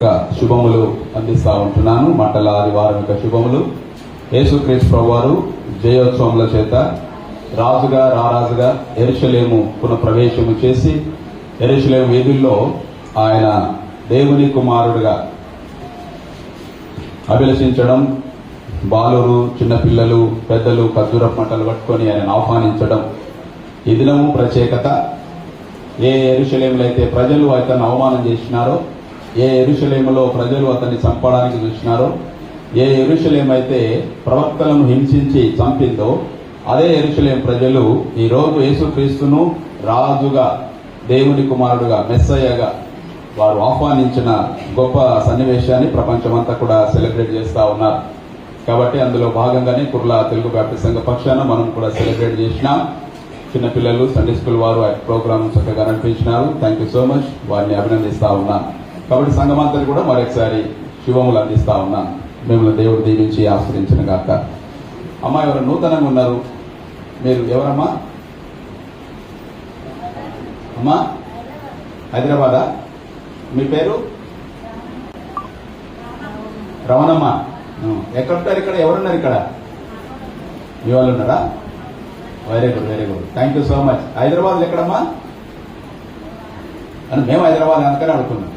శుభములు అందిస్తా ఉంటున్నాను. మంటల ఆదివారం యొక్క శుభములు. యేసుక్రీస్తు ప్రభువారు జయోత్సవముల చేత రాజుగా రారాజుగా యెరూషలేము పునఃప్రవేశము చేసి యెరూషలేము వీధుల్లో ఆయన దేవుని కుమారుడుగా అభిలషించడం, బాలురు, చిన్నపిల్లలు, పెద్దలు ఖర్జూర పంటలు పట్టుకొని ఆయన ఆహ్వానించడం ఈ దినము ప్రత్యేకత. ఏ యెరూషలేములో అయితే ప్రజలు అతన్ని అవమానం చేసినారో, ఏ యెరూషలేములో ప్రజలు అతన్ని చంపడానికి చూసినారో, ఏ యెరూషలేము అయితే ప్రవక్తలను హింసించి చంపిందో, అదే యెరూషలేము ప్రజలు ఈ రోజు యేసుక్రీస్తును రాజుగా, దేవుని కుమారుడుగా, మెస్సయ్యగా వారు ఆహ్వానించిన గొప్ప సన్నివేశాన్ని ప్రపంచమంతా కూడా సెలబ్రేట్ చేస్తా ఉన్నారు. కాబట్టి అందులో భాగంగానే కుర్ల తెలుగు బ్యాప్టిస్ట్ సంఘ పక్షాన మనం కూడా సెలబ్రేట్ చేసినాం. చిన్నపిల్లలు, సండే స్కూల్ వారు ఆ ప్రోగ్రామ్ చక్కగా నడిపించినారు. Thank you so much. వారిని అభినందిస్తా ఉన్నాను. కాబట్టి సంఘమంతా కూడా మరొకసారి శుభములు అందిస్తా ఉన్నాను. మిమ్మల్ని దేవుడు దీవించి ఆశ్రయించిన గాక. అమ్మా, ఎవరు నూతనంగా ఉన్నారు? మీరు ఎవరమ్మా? అమ్మా, హైదరాబాదా? మీ పేరు? రమణమ్మ. ఎక్కడుంటారు? ఇక్కడ ఎవరున్నారు? ఇక్కడ మీ వాళ్ళు ఉన్నారా? Very good, very good. Thank you so much. Hyderabad ఎక్కడమ్మా? అని మేము హైదరాబాద్ అందుకని అనుకున్నాం.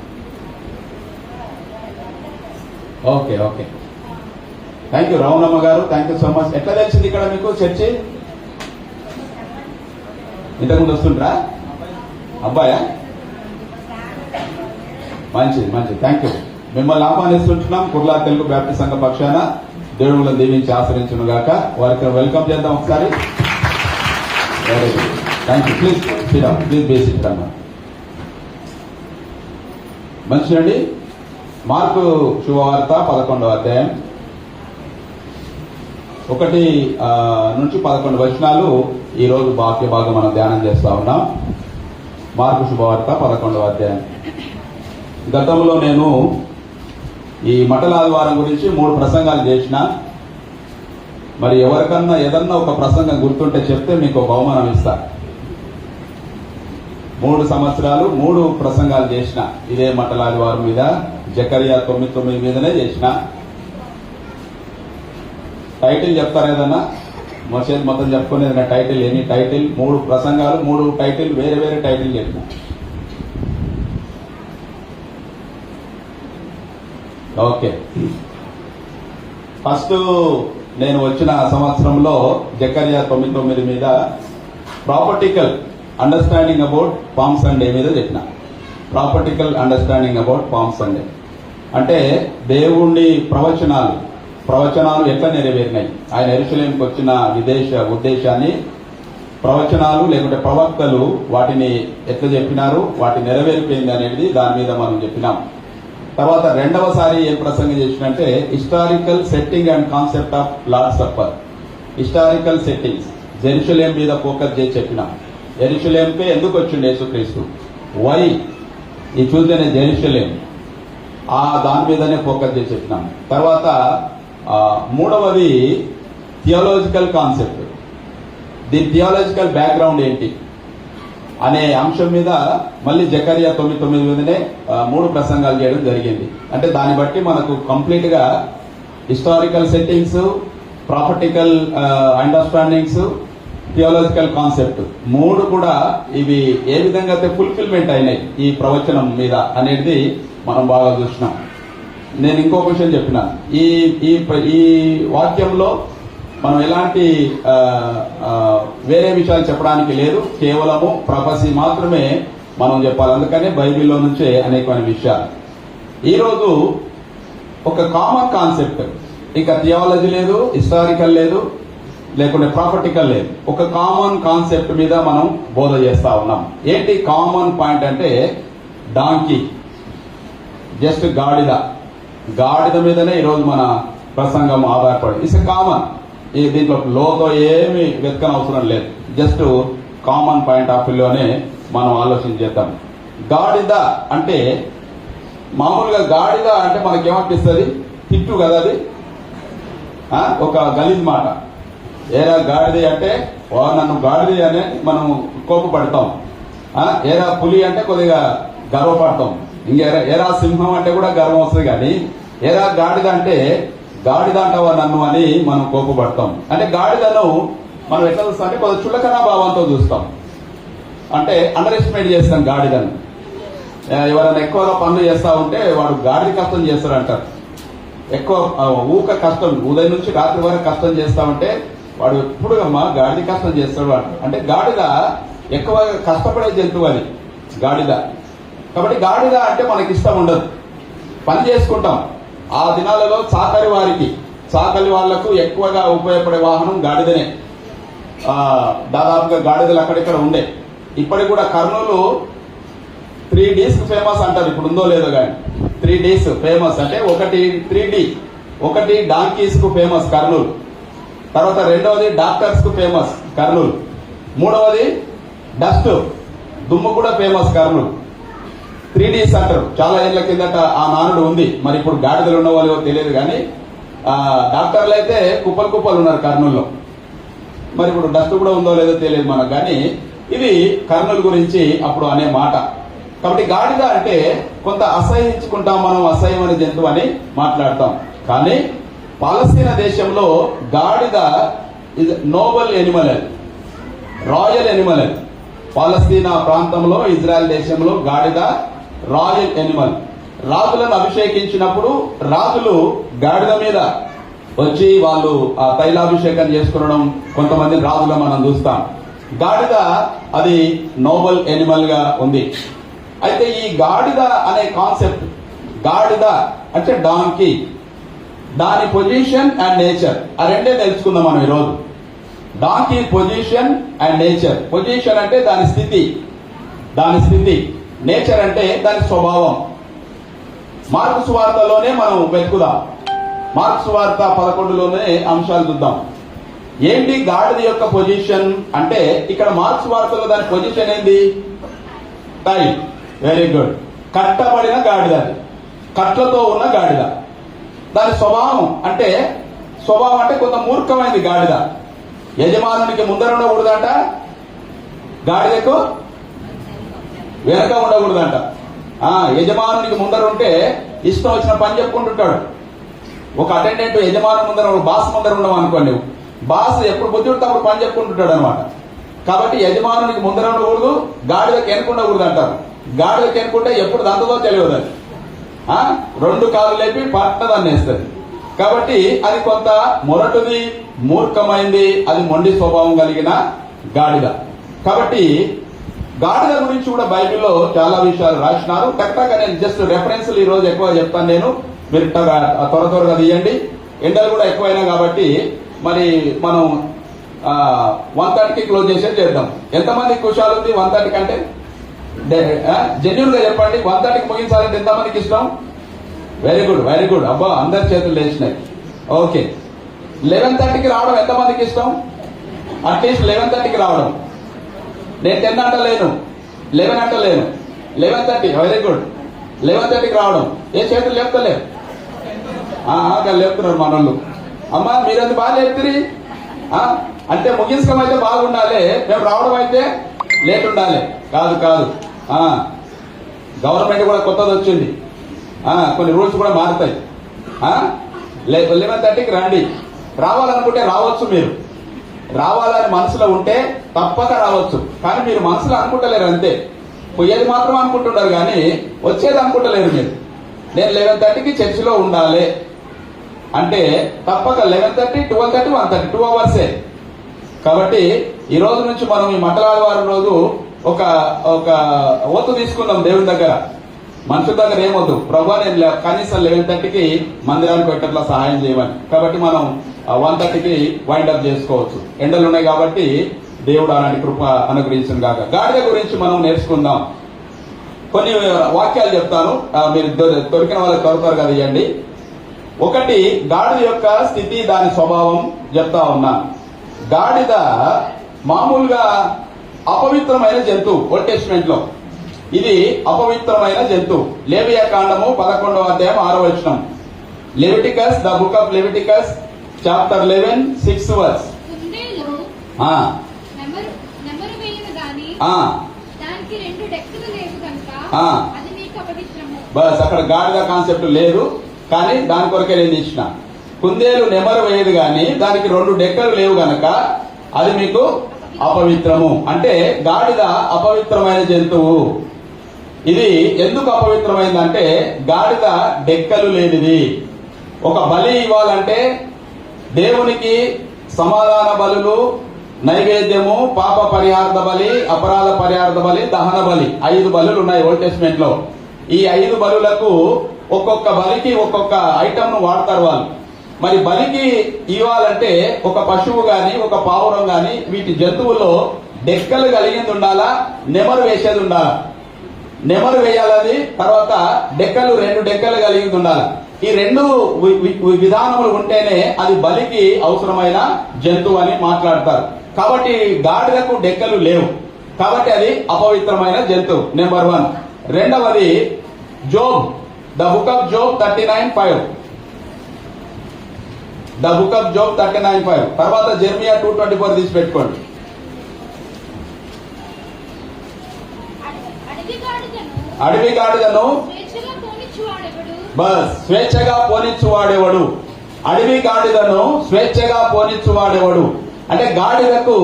Okay okay, thank you Ramanamma గారు. Thank you so much. ఎట్లా తెలిసింది ఇక్కడ మీకు చర్చి? ఇంతకుముందు వస్తుంటారా? అబ్బాయా? మంచిది మంచిది, థ్యాంక్ యూ. మిమ్మల్ని ఆహ్వానిస్తుంటున్నాం కుర్లా తెలుగు బ్యాప్టిస్ట్ సంఘ పక్షాన. దేవుళ్ళని దీవించి ఆశ్రయించును గాక. వారికి వెల్కమ్ చేద్దాం ఒకసారి. Very good, thank you. Please sit, please be sit అమ్మా. మంచిదండి. మార్కు శుభవార్త 11వ అధ్యాయం 1 నుంచి 11 వచనాలు ఈ రోజు వాక్య భాగం మనం ధ్యానం చేస్తా ఉన్నాం. మార్కు శుభవార్త 11వ అధ్యాయం. గతంలో నేను ఈ మంటల ఆదివారం గురించి 3 ప్రసంగాలు చేసిన. మరి ఎవరికన్నా ఏదన్నా ఒక ప్రసంగం గుర్తుంటే చెప్తే మీకు ఒక బహుమానం ఇస్తా. 3 సంవత్సరాలు 3 ప్రసంగాలు చేసిన ఇదే మంటల ఆదివారం మీద. జకరియా 9:9 మీదనే చేసిన. టైటిల్ చెప్తారు ఏదన్నా? మోసేది మొత్తం చెప్పుకునేది నా టైటిల్. Any title? 3 ప్రసంగాలు, 3 టైటిల్, వేరే వేరే టైటిల్ చెప్పిన. ఓకే, ఫస్ట్ నేను వచ్చిన సంవత్సరంలో జకరియా 9:9 మీద ప్రాపర్టికల్ అండర్స్టాండింగ్ అబౌట్ పామ్ సండే మీద చెప్పిన. ప్రాపర్టికల్ అండర్స్టాండింగ్ అబౌట్ పామ్ సండే అంటే దేవుణ్ణి ప్రవచనాలు ఎట్లా నెరవేరినాయి, ఆయన యెరూషలేముకి వచ్చిన ఉద్దేశాన్ని ప్రవచనాలు లేకుంటే ప్రవక్తలు వాటిని ఎట్లా చెప్పినారు, వాటి నెరవేరిపోయింది అనేది దాని మీద మనం చెప్పినాం. తర్వాత రెండవసారి ఏం ప్రసంగం చేసినంటే historical setting and concept of Lord supper. Historical settings యెరూషలేం మీద ఫోకస్ చేసి చెప్పినాం. యెరూషలేంకే ఎందుకు వచ్చింది యేసుక్రీస్తు, వై ఈ చూస్తేనే యెరూషలేం, దాని మీదనే ఫోకస్ చేసి చెప్పినాం. తర్వాత మూడవది థియాలజికల్ కాన్సెప్ట్. దీని థియాలజికల్ బ్యాక్గ్రౌండ్ ఏంటి అనే అంశం మీద మళ్ళీ జకరియా 9:9 మీదనే 3 ప్రసంగాలు చేయడం జరిగింది. అంటే దాన్ని బట్టి మనకు కంప్లీట్ గా హిస్టారికల్ సెట్టింగ్స్, ప్రాపర్టికల్ అండర్స్టాండింగ్స్, థియాలజికల్ కాన్సెప్ట్ 3 కూడా ఇవి ఏ విధంగా అయితే ఫుల్ఫిల్మెంట్ అయినాయి ఈ ప్రవచనం మీద అనేది మనం బాగా చూసినాం. నేను ఇంకో విషయం చెప్పిన, ఈ వాక్యంలో మనం ఎలాంటి వేరే విషయాలు చెప్పడానికి లేదు, కేవలము ప్రొఫెసీ మాత్రమే మనం చెప్పాలి. అందుకనే బైబిల్లో నుంచే అనేకమైన విషయాలు. ఈరోజు ఒక కామన్ కాన్సెప్ట్, ఇంకా థియాలజీ లేదు, హిస్టారికల్ లేదు, లేకుంటే ప్రాపర్టికల్ లేదు, ఒక కామన్ కాన్సెప్ట్ మీద మనం బోధ చేస్తా ఉన్నాం. ఏంటి కామన్ పాయింట్ అంటే డాంకీ, జస్ట్ గాడిద మీదనే ఈరోజు మన ప్రసంగం ఆధారపడి. It's common. దీంట్లో లోతో ఏమి వెతకన అవసరం లేదు. జస్ట్ కామన్ పాయింట్ ఆఫ్ వ్యూలోనే మనం ఆలోచన చేద్దాం. గాడిద అంటే మామూలుగా గాడిద అంటే మనకేమనిపిస్తుంది? తిట్టు కదా అది, ఒక గలీజ్ మాట. ఏరా గాడిద అంటే నన్ను గాడిద అని మనం కోపపడతాం. ఏరా పులి అంటే కొద్దిగా గర్వపడతాం. ఎరా సింహం అంటే కూడా గర్వం వస్తుంది, కానీ ఎరా గాడిద అంటే గాడిద అంటావా నన్ను అని మనం కోపపడతాం. అంటే గాడిదను మనం ఎట్లా చూస్తాం అంటే కొంచెం చులకన భావంతో చూస్తాం, అంటే అండర్ ఎస్టిమేట్ చేస్తాం గాడిదను. ఎవరైనా ఎక్కువగా పనులు చేస్తా ఉంటే వాడు గాడిద కష్టం చేస్తాడు అంటారు. ఎక్కువ ఊక కష్టం ఉదయం నుంచి రాత్రి వరకు కష్టం చేస్తా ఉంటే వాడు ఎప్పుడు అమ్మా గాడిద కష్టం చేస్తాడు వాడు. అంటే గాడిద ఎక్కువగా కష్టపడే జంతువు అది గాడిద. కాబట్టి గాడిద అంటే మనకి ఇష్టం ఉండదు, పని చేసుకుంటాం. ఆ దినాలలో చాకలి వాళ్లకు ఎక్కువగా ఉపయోగపడే వాహనం గాడిదనే. దాదాపుగా గాడిదలు అక్కడిక్కడ ఉండే. ఇప్పటికి కూడా కర్నూలు 3Ds ఫేమస్ అంటారు, ఇప్పుడు ఉందో లేదో కానీ 3Ds ఫేమస్. అంటే ఒకటి 3D, ఒకటి డాంకీస్ కు ఫేమస్ కర్నూలు, తర్వాత రెండవది డాక్టర్స్ కు ఫేమస్ కర్నూలు, మూడవది డస్ట్ దుమ్ము కూడా ఫేమస్ కర్నూలు. 3Ds అంటారు. చాలా ఏళ్ల కిందట ఆ నానుడు ఉంది, మరి ఇప్పుడు గాడిదలు ఉన్న వాళ్ళో తెలియదు కానీ డాక్టర్లు అయితే కుప్పలు ఉన్నారు కర్నూలులో. మరి ఇప్పుడు డస్ట్ కూడా ఉందో లేదో తెలియదు మనకు, కానీ ఇది కర్నూలు గురించి అప్పుడు అనే మాట. కాబట్టి గాడిద అంటే కొంత అసహించుకుంటాం మనం, అసహ్యమైన జంతువు అని మాట్లాడతాం. కానీ పాలస్తీనా దేశంలో గాడిద is noble animal, royal animal. పాలస్తీనా ప్రాంతంలో ఇజ్రాయెల్ దేశంలో గాడిద రాయల్ ఎనిమల్. రాజులను అభిషేకించినప్పుడు రాజులు గాడిద మీద వచ్చి వాళ్ళు ఆ తైలాభిషేకం చేసుకునడం కొంతమంది రాజుగా మనం చూస్తాం. గాడిద అది నోబల్ ఎనిమల్ గా ఉంది. అయితే ఈ గాడిద అనే కాన్సెప్ట్, గాడిద అంటే డాంకీ, దాని పొజిషన్ అండ్ నేచర్, ఆ రెండే తెలుసుకుందాం మనం ఈరోజు. Donkey position and nature. Position అంటే దాని స్థితి, నేచర్ అంటే దాని స్వభావం. మార్కు సువార్తలోనే మనం వెతుకుదాం. మార్కు సువార్త 11లోనే అంశాలు చూద్దాం. ఏంటి గాడిద యొక్క పొజిషన్ అంటే, ఇక్కడ మార్కు సువార్తలో దాని పొజిషన్ ఏంది? టై. Very good. కట్టబడిన గాడిద, కట్లతో ఉన్న గాడిద. దాని స్వభావం అంటే కొంత మూర్ఖమైంది గాడిద. యజమానునికి ముందర ఉండకూడదంట, గాడిదకు వెనక ఉండకూడదంట. యజమానునికి ముందర ఉంటే ఇష్టం వచ్చిన పని చెప్పుకుంటుంటాడు. ఒక అటెండెంట్ యజమాను ముందర, బాస్ ముందర ఉండవు అనుకోండి, బాస్ ఎప్పుడు బుద్ధి ఉంటే అప్పుడు పని చెప్పుకుంటుంటాడు అనమాట. కాబట్టి యజమానునికి ముందర ఉండకూడదు, గాడిదకి వెనుకుండకూడదు అంటారు. గాడిదకి వెనుకుంటే ఎప్పుడు దంతదో తెలియదు అది. 2 కాళ్ళు లేపి పట్టదాన్ని వేస్తుంది. కాబట్టి అది కొంత మొరటుది, మూర్ఖమైంది, అది మొండి స్వభావం కలిగిన గాడిద. కాబట్టి గాడిద గురించి కూడా బైబిల్లో చాలా విషయాలు రాసినారు. కరెక్ట్గా నేను జస్ట్ రెఫరెన్స్లు ఈ రోజు ఎక్కువ చెప్తాను నేను, మీరు త్వరగా తీయండి. ఎండలు కూడా ఎక్కువైనా కాబట్టి మరి మనం 1:30కి క్లోజ్ చేసేది చేద్దాం. ఎంతమంది కుషాలు ఉంది 1:30 కంటే? జెన్యున్ గా చెప్పండి, 1:30కి ముగించాలంటే ఎంతమందికి ఇష్టం? Very good. అబ్బా, అందరి చేతులు లేచినాయి. ఓకే, 11:30కి రావడం ఎంతమందికి ఇష్టం? అట్లీస్ట్ 11:30కి రావడం. నేను 10 అంటలేను, 11 అంటలేను, 11:30. Very good. 11:30కి రావడం. ఏ చేతులు లేపుతలేరు? లేపుతున్నారు మనోళ్ళు. అమ్మా, మీరెందుకు బాగా లేపుతురి? అంటే ముగించడం అయితే బాగుండాలి, మేము రావడం అయితే లేట్ ఉండాలి. కాదు. గవర్నమెంట్ కూడా కొత్తది వచ్చింది, కొన్ని రూల్స్ కూడా మారుతాయి. 11:30కి రండి. రావాలనుకుంటే రావచ్చు, మీరు రావాలని మనసులో ఉంటే తప్పక రావచ్చు. కానీ మీరు మనసులో అనుకుంటలేరు అంతే. పోయేది మాత్రం అనుకుంటున్నారు కానీ వచ్చేది అనుకుంటలేరు మీరు. నేను 11:30కి చర్చిలో ఉండాలి అంటే తప్పక 11:30, 12:30, 1:30, 2 అవర్సే. కాబట్టి ఈ రోజు నుంచి మనం ఈ మంగళవారం రోజు ఒక ఓతు తీసుకుందాం దేవుని దగ్గర. మనుషుల దగ్గర ఏమొద్దు, ప్రభు నేను కనీసం 11:30కి మందిరానికి పెట్టట్లా సహాయం చేయమని. కాబట్టి మనం 1:30కి వైండ్ అప్ చేసుకోవచ్చు. ఎండలు ఉన్నాయి కాబట్టి దేవుడు అలాంటి కృప అనుగ్రహించిన కాక. గాడిద గురించి మనం నేర్చుకుందాం. కొన్ని వాక్యాలు చెప్తాను, మీరు దొరికిన వాళ్ళకి త్వరగా తీయండి. ఒకటి, గాడిద యొక్క స్థితి, దాని స్వభావం చెప్తా ఉన్నాను. గాడిద మామూలుగా అపవిత్రమైన జంతువు. ఓల్డ్ టెస్టిమెంట్ లో ఇది అపవిత్రమైన జంతువు. లేవియా కాండము 11వ అధ్యాయం 6వ వచనం. Leviticus, the book of Leviticus, chapter 11, 6th verse. Bus అక్కడ గాడిద కాన్సెప్ట్ లేదు, కానీ దాని కొరకే నేను ఇచ్చిన. కుందేలు నెమరు వేయదు కానీ దానికి 2 డెక్కలు లేవు గనక అది మీకు అపవిత్రము. అంటే గాడిద అపవిత్రమైన జంతువు. ఇది ఎందుకు అపవిత్రమైందంటే గాడిద డెక్కలు లేనిది. ఒక బలి ఇవ్వాలంటే దేవునికి సమాధాన బలులు, నైవేద్యము, పాప పరిహార్థ బలి, అపరాధ పరిహార్థ బలి, దహన బలి, 5 బలులు ఉన్నాయి ఓల్డ్ టెస్ట్మెంట్ లో. ఈ 5 బలులకు ఒక్కొక్క బలికి ఒక్కొక్క ఐటమ్ ను వాడతారు వాళ్ళు. మరి బలికి ఇవ్వాలంటే ఒక పశువు గాని ఒక పావురం గాని వీటి జంతువుల్లో డెక్కలు కలిగింది ఉండాలా, నెమరు వేసేది ఉండాలా. నెమరు వేయాలని, తర్వాత డెక్కలు 2 డెక్కలు కలిగి ఉండాలి. ఈ 2 విధానములు ఉంటేనే అది బలికి అవసరమైన జంతువు అని మాట్లాడతారు. కాబట్టి గాడిదకు డెక్కలు లేవు, కాబట్టి అది అపవిత్రమైన జంతువు. నెంబర్ 1. రెండవది Job, the book of Job 39:5. The book of Job 39:5. తర్వాత జెర్మియా 2:24 తీసి పెట్టుకోండి. అడవి గాడిదను బస్ స్వేచ్ఛగా పోనిచ్చువాడేవాడు. అడవి గాడిదను స్వేచ్ఛగా పోనిచ్చువాడేవాడు అంటే గాడిదకు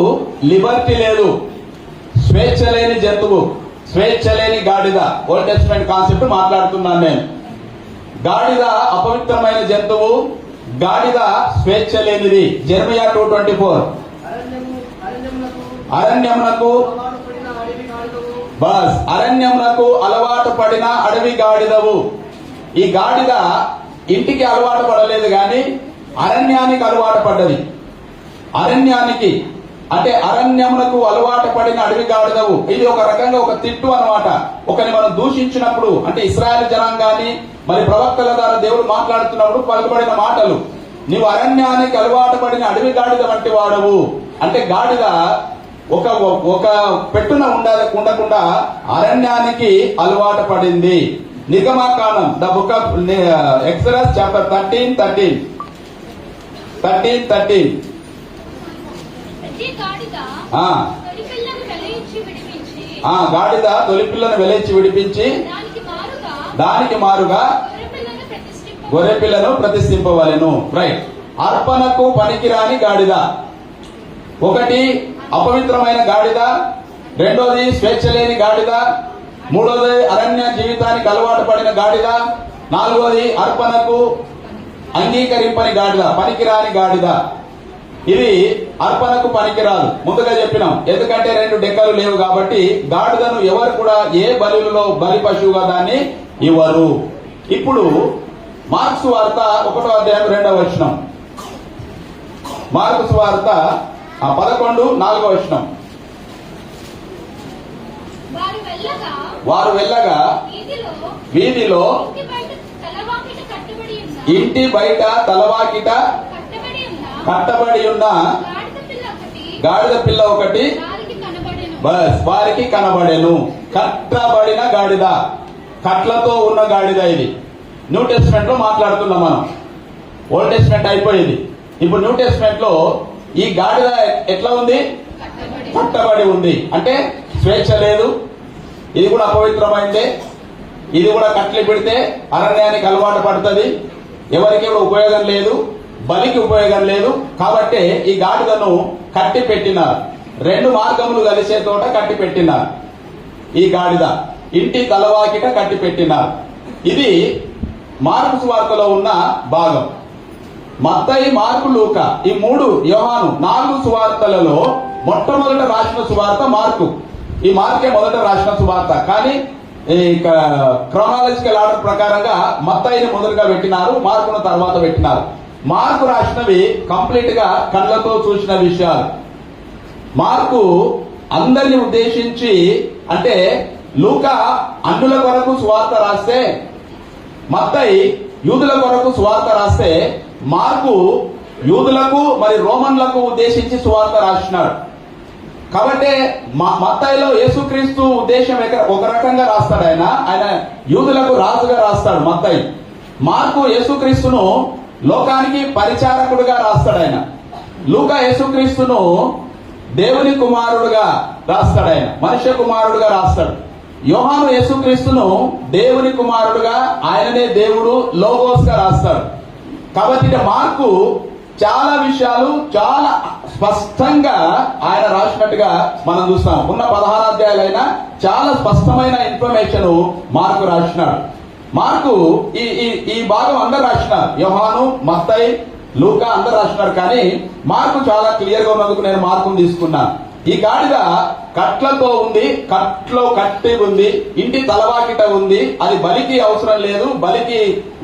లిబర్టీ లేదు, స్వేచ్ఛ లేని జంతువు, స్వేచ్ఛ లేని గాడిద. ఓల్డ్ టెస్ట్మెంట్ కాన్సెప్ట్ మాట్లాడుతున్నాను నేను. గాడిద అపవిత్రమైన జంతువు, గాడిద స్వేచ్ఛ లేనిది. జెర్మియా 2:24. అరణ్యమునకు బస్ అరణ్యమునకు అలవాటు పడిన అడవి గాడిదవు. ఈ గాడిద ఇంటికి అలవాటు పడలేదు కానీ అరణ్యానికి అలవాటు పడ్డది. అరణ్యానికి అంటే అరణ్యమునకు అలవాటు పడిన అడవి గాడిదవు. ఇది ఒక రకంగా ఒక తిట్టు అన్నమాట. ఒకరిని మనం దూషించినప్పుడు, అంటే ఇశ్రాయేల్ జనాంగాన్ని మరి ప్రవక్తల ద్వారా దేవుడు మాట్లాడుతున్నప్పుడు పలుకబడిన మాటలు. నీవు అరణ్యానికి అలవాటు పడిన అడవి గాడిద వంటి వాడవు. అంటే గాడిద ఒక పెట్టున ఉండకుండా అరణ్యానికి అలవాటు పడింది. నిర్గమాకాండం, ద బుక్ ఆఫ్ ఎక్సరస్ చాప్టర్ 13:13. గాడిద తొలి పిల్లను వెలించి విడిపించి దానికి మారుగా గొర్రె పిల్లను ప్రతిష్ఠింపవలెను. రైట్. అర్పణకు పనికిరాని గాడిద. 1 అపవిత్రమైన గాడిద, 2వది స్వేచ్ఛ లేని గాడిద, 3వది అరణ్య జీవితానికి అలవాటు పడిన గాడిద, 4వది అర్పణకు అంగీకరింపని గాడిద, పనికిరాని గాడిద. ఇది అర్పణకు పనికిరాదు, ముందుగా చెప్పినాం. ఎందుకంటే 2 డెక్కలు లేవు కాబట్టి గాడిదను ఎవరు కూడా ఏ బలిలో బలి పశువుగా దాన్ని ఇవ్వరు. ఇప్పుడు మార్కు సువార్త 1వ అధ్యాయం 2వ వచనం. మార్కు సువార్త 11:4వ వచనం. వారు వెళ్ళగా వీధిలో ఇంటి బయట తలవాకిట కట్టబడి ఉన్న గాడిద పిల్ల ఒకటి బస్ వారికి కనబడెను. కట్టబడిన గాడిద, కట్లతో ఉన్న గాడిద. ఇది న్యూ టెస్ట్మెంట్ లో మాట్లాడుతున్నాం మనం. ఓల్డ్ టెస్ట్మెంట్ అయిపోయింది. ఇప్పుడు న్యూ టెస్ట్మెంట్ లో ఈ గాడిద ఎట్లా ఉంది? కట్టబడి ఉంది. అంటే స్వేచ్ఛ లేదు, ఇది కూడా అపవిత్రమైందే. ఇది కూడా కట్లు పెడితే అరణ్యానికి అలవాటు పడుతుంది, ఎవరికి కూడా ఉపయోగం లేదు, బలికి ఉపయోగం లేదు. కాబట్టి ఈ గాడిదను కట్టి పెట్టినారు. 2 మార్గములు కలిసే తోట కట్టి పెట్టినారు. ఈ గాడిద ఇంటి తలవాకిట కట్టి పెట్టినారు. ఇది మార్కు సువార్తలో ఉన్న భాగం. మత్తయి, మార్కు, లూకా ఈ 3 యోహాను 4 సువార్తలలో మొట్టమొదట రాసిన సువార్త మార్కు. ఈ మార్కే మొదట రాసిన సువార్త. కానీ క్రోనాలజికల్ ఆర్డర్ ప్రకారంగా మత్తయిని మొదలుగా పెట్టినారు, మార్కును తర్వాత పెట్టినారు. మార్కు రాసినవి కంప్లీట్ గా కళ్ళతో చూసిన విషయాలు. మార్కు అందరిని ఉద్దేశించి, అంటే లూకా అన్యుల కొరకు సువార్త రాస్తే, మత్తయి యూదుల కొరకు సువార్త రాస్తే, మార్కు యూదులకు మరి రోమన్లకు ఉద్దేశించి సువార్త రాసినాడు. కాబట్టి మత్తయిలో యేసుక్రీస్తు ఉద్దేశం ఒక రకంగా రాస్తాడు. ఆయన యూదులకు రాజుగా రాస్తాడు మత్తయి. మార్కు యేసుక్రీస్తును లోకానికి పరిచారకుడుగా రాస్తాడు ఆయన. లూకా యేసుక్రీస్తును దేవుని కుమారుడుగా రాస్తాడు, ఆయన మనుష్య కుమారుడుగా రాస్తాడు. యోహాను యేసుక్రీస్తును దేవుని కుమారుడుగా, ఆయననే దేవుడు లోగోస్ గా రాస్తాడు. కాబట్టి మార్కు చాలా విషయాలు చాలా స్పష్టంగా ఆయన రాసినట్టుగా మనం చూస్తాం. ఉన్న 16 అధ్యాయాలైనా చాలా స్పష్టమైన ఇన్ఫర్మేషన్ మార్కు రాసినాడు. మార్కు ఈ భాగం అందరు రాసినారు. యోహాను, మత్తయి, లూకా అందరు రాసినారు. కానీ మార్కు చాలా క్లియర్ గా ఉన్నందుకు నేను మార్కును తీసుకున్నాను. ఈ గాడిద కట్లతో ఉంది, కట్లో కట్టి ఉంది, ఇంటి తలవాకిట ఉంది. అది బలికి అవసరం లేదు, బలికి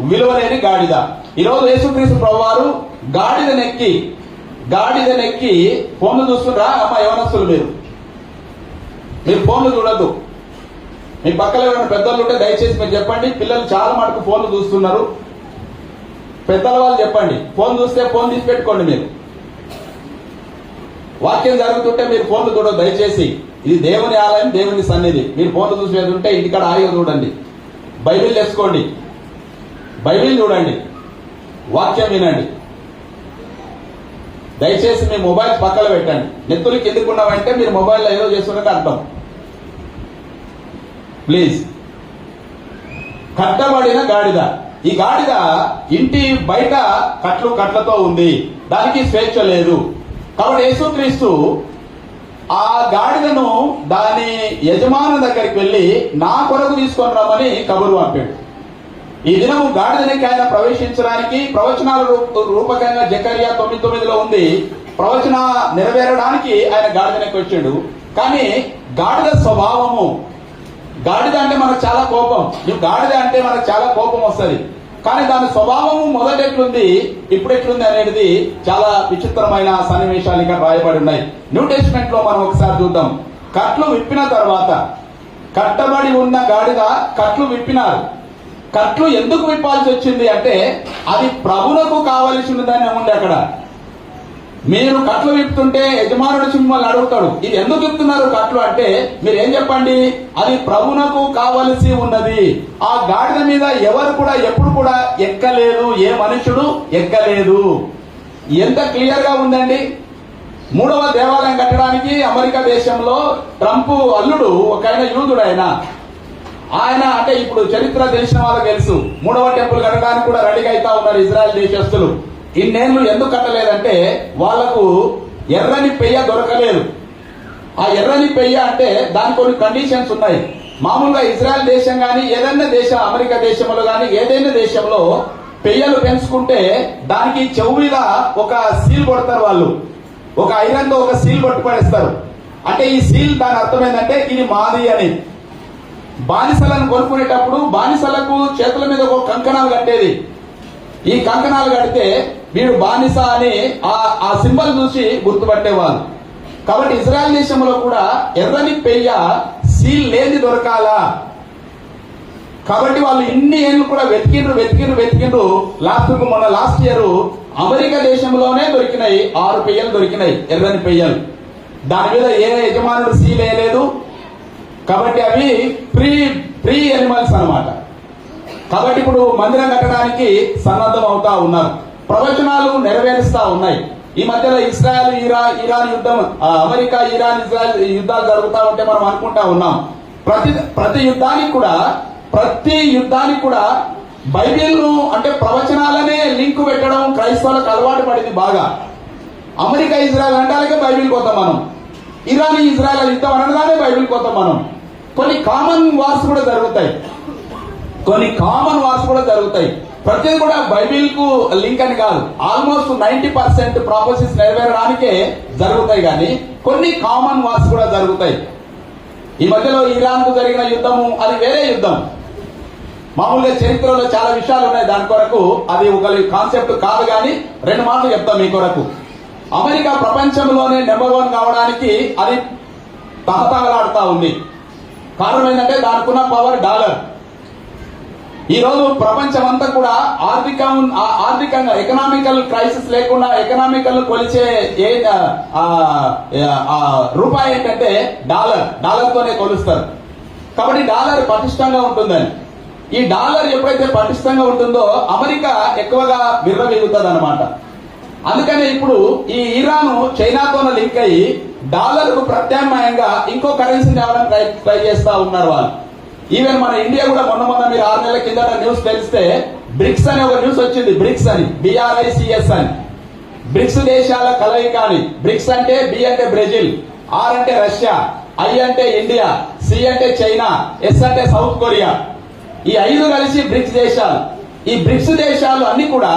విలువలేని గాడిద. ఈరోజు యేసుక్రీస్తు ప్రభువారు గాడిదనెక్కి ఫోన్లు చూస్తుండ్రా? అమ్మ యవనస్తులు మీరు ఫోన్లు చూడద్దు. మీ పక్కన ఎవరైనా పెద్దలు ఉంటే దయచేసి మీరు చెప్పండి. పిల్లలు చాలా మటుకు ఫోన్లు చూస్తున్నారు. పెద్దల వాళ్ళు చెప్పండి, ఫోన్ చూస్తే ఫోన్ తీసి పెట్టుకోండి. మీరు వాక్యం జరుగుతుంటే మీరు ఫోన్లు చూడదు దయచేసి. ఇది దేవుని ఆలయం, దేవుని సన్నిధి. మీరు ఫోన్లు చూసేది ఉంటే ఇంటికాడ హాయిగా చూడండి. బైబిల్ తెచ్చుకోండి, బైబిల్ చూడండి, వాక్యం వినండి. దయచేసి మీ మొబైల్ పక్కన పెట్టండి. నెత్తులు కిందకున్నామంటే మీరు మొబైల్లో ఏదో చేస్తున్నట్టు అర్థం. ప్లీజ్. కట్టబడిన గాడిద. ఈ గాడిద ఇంటి బయట కట్లతో ఉంది, దానికి స్వేచ్ఛ లేదు. కాబట్టి యేసుక్రీస్తు ఆ గాడిదను దాని యజమాని దగ్గరికి వెళ్లి నా కొరకు తీసుకొని రమ్మని కబురు పంపాడు. ఈ దినము గాడిదనికి ఆయన ప్రవేశించడానికి ప్రవచనాల రూపకంగా జకర్యా 9:9 ఉంది. ప్రవచన నెరవేరడానికి ఆయన గాడిదనికి వచ్చాడు. కానీ గాడిద స్వభావము, గాడిద అంటే మనకు చాలా కోపం. గాడిద అంటే మనకు చాలా కోపం వస్తుంది. కానీ దాని స్వభావము మొదట ఎట్లుంది, ఇప్పుడు ఎట్లుంది అనేది చాలా విచిత్రమైన సన్నివేశాలు ఇక్కడ రాయబడి ఉన్నాయి. న్యూ టెస్టిమెంట్ లో మనం ఒకసారి చూద్దాం. కట్లు విప్పిన తర్వాత, కట్టబడి ఉన్న గాడిద కట్లు విప్పినారు. కట్లు ఎందుకు విప్పాల్సి వచ్చింది అంటే అది ప్రభువులకు కావలసినదని ఉంది అక్కడ. మీరు కట్లు విప్పుతుంటే యజమానుడు మిమ్మల్ని అడుగుతాడు, ఇది ఎందుకు విప్పుతున్నారు కట్లు అంటే మీరు ఏం చెప్పండి, అది ప్రభువునకు కావలసి ఉన్నది. ఆ గాడిద మీద ఎవరు కూడా ఎప్పుడు కూడా ఎక్కలేదు, ఏ మనుషుడు ఎక్కలేదు. ఎంత క్లియర్ గా ఉందండి. 3వ దేవాలయం కట్టడానికి అమెరికా దేశంలో ట్రంప్ అల్లుడు ఒక ఆయన యూదుడు, ఆయన అంటే ఇప్పుడు చరిత్ర తెలిసిన వాళ్ళకి తెలుసు. 3వ టెంపుల్ కట్టడానికి కూడా రెడీగా అవుతా ఉన్నారు ఇజ్రాయెల్ దేశస్తులు. ఇన్నేళ్లు ఎందుకు కట్టలేదంటే వాళ్లకు ఎర్రని పెయ్య దొరకలేదు. ఆ ఎర్రని పెయ్య అంటే దానికి కొన్ని కండిషన్స్ ఉన్నాయి. మామూలుగా ఇజ్రాయెల్ దేశం కానీ ఏదైనా దేశం, అమెరికా దేశంలో కానీ ఏదైనా దేశంలో పెయ్యలు పెంచుకుంటే దానికి చెవు మీద ఒక సీల్ కొడతారు వాళ్ళు. ఒక ఐరన్ తో ఒక సీల్ కొట్టి పడేస్తారు. అంటే ఈ సీల్ దాని అర్థం ఏంటంటే ఇది మాది అని. బానిసలను కొనుక్కునేటప్పుడు బానిసలకు చేతుల మీద ఒక కంకణాలు కట్టేది. ఈ కంకణాలు కడితే వీడు బానిస అని ఆ సింబల్ చూసి గుర్తుపట్టేవాళ్ళు. కాబట్టి ఇజ్రాయెల్ దేశంలో కూడా ఎర్రని పెయ్య సీల్ లేని దొరకాలా. కాబట్టి వాళ్ళు ఇన్ని ఏళ్ళు కూడా వెతికిండ్రు. లాస్ట్ ఇయర్ అమెరికా దేశంలోనే దొరికినాయి 6 పెయ్యలు దొరికినాయి, ఎర్రని పెయ్యలు. దాని మీద ఏ యజమానుడు సీల్ వేయలేదు. కాబట్టి అవి ఫ్రీ ఎనిమల్స్ అన్నమాట. కాబట్టి ఇప్పుడు మందిరం కట్టడానికి సన్నద్ధం అవుతా ఉన్నారు. ప్రవచనాలు నెరవేరుస్తా ఉన్నాయి. ఈ మధ్యలో ఇజ్రాయెల్ ఇరాన్ యుద్ధం, అమెరికా ఇరాన్ ఇజ్రాయెల్ యుద్ధాలు జరుగుతా ఉంటే మనం అనుకుంటా ఉన్నాం. ప్రతి యుద్ధానికి కూడా బైబిల్ అంటే ప్రవచనాలనే లింక్ పెట్టడం క్రైస్తవులకు అలవాటు పడింది బాగా. అమెరికా ఇజ్రాయెల్ అంటాలకే బైబిల్ పోతాం మనం. ఇరాన్ ఇజ్రాయెల్ యుద్ధం అనగానే బైబిల్ పోతాం మనం. కొన్ని కామన్ వార్స్ కూడా జరుగుతాయి. ప్రతిదీ కూడా బైబిల్ కు లింక్ అని కాదు. ఆల్మోస్ట్ 90% ప్రాపర్టీస్ నెరవేరడానికే జరుగుతాయి. కానీ కొన్ని కామన్ వార్స్ కూడా జరుగుతాయి. ఈ మధ్యలో ఇరాన్ కు జరిగిన యుద్ధము అది వేరే యుద్ధం. మామూలుగా చరిత్రలో చాలా విషయాలు ఉన్నాయి దాని కొరకు. అది ఒక కాన్సెప్ట్ కాదు. కానీ 2 మాటలు చెప్తాం మీ కొరకు. అమెరికా ప్రపంచంలోనే నెంబర్ 1 కావడానికి అది తహతహలాడుతా ఉంది. కారణం ఏంటంటే దానికి ఉన్న పవర్ డాలర్. ఈ రోజు ప్రపంచం అంతా కూడా ఆర్థికంగా ఎకనామికల్ క్రైసిస్ లేకుండా ఎకనామికల్ కొలిచే రూపాయి ఏంటంటే డాలర్తోనే కొలుస్తారు. కాబట్టి డాలర్ పటిష్టంగా ఉంటుందని. ఈ డాలర్ ఎప్పుడైతే పటిష్టంగా ఉంటుందో అమెరికా ఎక్కువగా విర్రవీగుతుంది అన్నమాట. అందుకనే ఇప్పుడు ఈ ఇరాన్ చైనాతో లింక్ అయ్యి డాలర్ కు ప్రత్యామ్నాయంగా ఇంకో కరెన్సీ తేవాలని ట్రై చేస్తా ఉన్నారు వాళ్ళు. ఈవెన్ మన ఇండియా కూడా మొన్న మీరు 6 నెలల కిందట న్యూస్ తెలిస్తే బ్రిక్స్ అనే ఒక న్యూస్ వచ్చింది. బ్రిక్స్ అని, BRICS అని, బ్రిక్స్ దేశాల కలయిక అని. బ్రిక్స్ అంటే B అంటే బ్రెజిల్, R అంటే రష్యా, I అంటే ఇండియా, C అంటే చైనా, S అంటే సౌత్ కొరియా. ఈ 5 కలిసి బ్రిక్స్ దేశాలు. ఈ బ్రిక్స్ దేశాలు అన్ని కూడా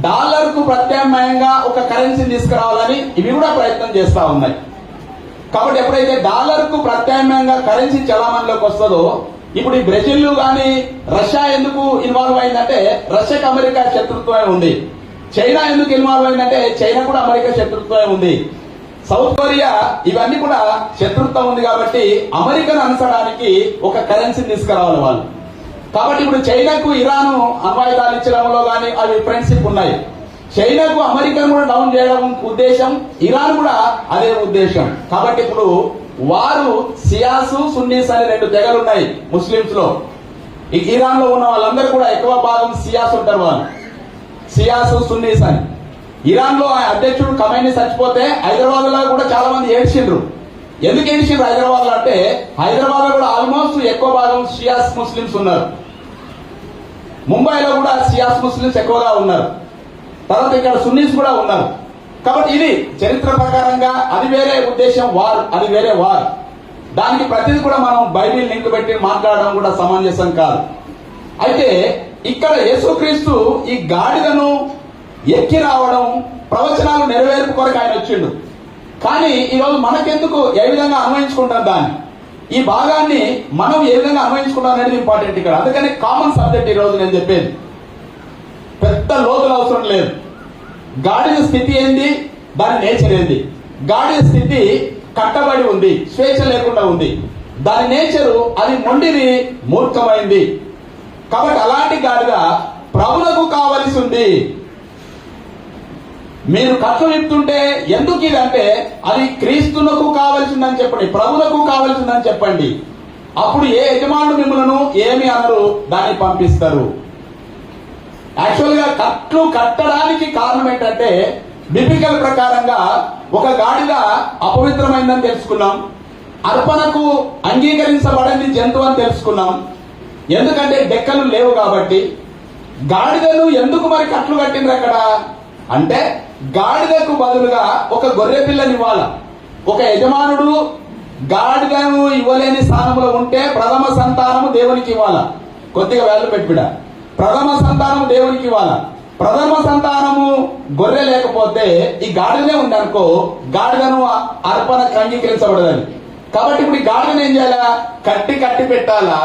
డాలర్ కు ప్రత్యామ్నాయంగా ఒక కరెన్సీని తీసుకురావాలని ఇవి కూడా ప్రయత్నం చేస్తా ఉన్నాయి. కాబట్టి ఎప్పుడైతే డాలర్ కు ప్రత్యామ్నాయంగా కరెన్సీ చలామణిలోకి వస్తుందో, ఇప్పుడు ఈ బ్రెజిల్ గాని రష్యా ఎందుకు ఇన్వాల్వ్ అయిందంటే రష్యాకి అమెరికా శత్రుత్వమే ఉంది. చైనా ఎందుకు ఇన్వాల్వ్ అయిందంటే చైనా కూడా అమెరికా శత్రుత్వమే ఉంది. సౌత్ కొరియా ఇవన్నీ కూడా శత్రుత్వం ఉంది కాబట్టి అమెరికాను అనుసడానికి ఒక కరెన్సీని తీసుకురావాలి వాళ్ళు. కాబట్టి ఇప్పుడు చైనాకు ఇరాన్ అణ్వాయుధాలు ఇచ్చడంలో గానీ అవి ఫ్రెండ్షిప్ ఉన్నాయి. చైనాకు అమెరికాను కూడా డౌన్ చేయడం ఉద్దేశం, ఇరాన్ కూడా అదే ఉద్దేశం. కాబట్టి ఇప్పుడు వారు సియాసు సున్నీస్ అనే 2 తెగలు ఉన్నాయి ముస్లింస్ లో. ఈ ఇరాన్ లో ఉన్న వాళ్ళందరూ కూడా ఎక్కువ భాగం సియాస్ ఉంటారు. వాళ్ళు సియాసు సున్నీస్ అని. ఇరాన్ లో అధ్యక్షుడు ఖమైనీ చచ్చిపోతే హైదరాబాద్ లో కూడా చాలా మంది ఏడ్చిండ్రు. ఎందుకు ఏడ్చిండ్రు హైదరాబాద్ లో అంటే హైదరాబాద్ లో కూడా ఆల్మోస్ట్ ఎక్కువ భాగం షియాస్ ముస్లింస్ ఉన్నారు. ముంబైలో కూడా షియాస్ ముస్లింస్ ఎక్కువగా ఉన్నారు. తర్వాత ఇక్కడ సున్నీస్ కూడా ఉన్నారు. కాబట్టి ఇది చరిత్ర ప్రకారంగా అది వేరే ఉద్దేశం, వార్ అది వేరే వార్. దానికి ప్రతిదీ కూడా మనం బైబిల్ లింక్ పెట్టి మాట్లాడడం కూడా సమంజసం కాదు. అయితే ఇక్కడ యేసుక్రీస్తు ఈ గాడిదను ఎక్కి రావడం ప్రవచనాలు నెరవేర్పు కొరకు ఆయన వచ్చిండు. కానీ ఈరోజు మనకెందుకు ఏ విధంగా అన్వయించుకుంటాం దాన్ని, ఈ భాగాన్ని మనం ఏ విధంగా అన్వయించుకుంటాం అనేది ఇంపార్టెంట్ ఇక్కడ. అందుకని కామన్ సబ్జెక్ట్ ఈ రోజు నేను చెప్పేది, పెద్ద లోతులు అవసరం లేదు. గాడిద స్థితి ఏంది, దాని నేచర్ ఏంది. గాడిద స్థితి కట్టబడి ఉంది, స్వేచ్ఛ లేకుండా ఉంది. దాని నేచరు అది మొండిది, మూర్ఖమైంది. కాబట్టి అలాంటి గాడిద ప్రభువుకు కావలసి ఉంది. మీరు కట్లు విప్పుతుంటే ఎందుకు ఇదంటే అది క్రీస్తునకు కావలసిందని చెప్పండి, ప్రభువుకు కావలసిందని చెప్పండి. అప్పుడు ఏ యజమానుడు మిమ్మల్ని ఏమి అనరు, దాన్ని పంపిస్తారు. యాక్చువల్ గా కట్లు కట్టడానికి కారణం ఏంటంటే బిబ్లికల్ ప్రకారంగా ఒక గాడిద అపవిత్రమైందని తెలుసుకున్నాం, అర్పణకు అంగీకరించబడింది జంతువు అని తెలుసుకున్నాం. ఎందుకంటే డెక్కలు లేవు కాబట్టి. గాడిదను ఎందుకు మరి కట్లు కట్టిండ్రు అక్కడ అంటే గాడిదకు బదులుగా ఒక గొర్రె పిల్లని ఇవ్వాల. ఒక యజమానుడు గాడిదను ఇవ్వలేని స్థానంలో ఉంటే ప్రథమ సంతానము దేవునికి ఇవ్వాల. కొద్దిగా వేలు పెట్టిడ, ప్రథమ సంతానము దేవునికి ఇవ్వాల. ప్రథమ సంతానము గొర్రె లేకపోతే ఈ గాడిదనే ఉంది అనుకో, గాడిదను అర్పణకు అంగీకరించబడదని. కాబట్టి ఇప్పుడు ఈ గాడిదను ఏం చేయాలా, కట్టి పెట్టాలా.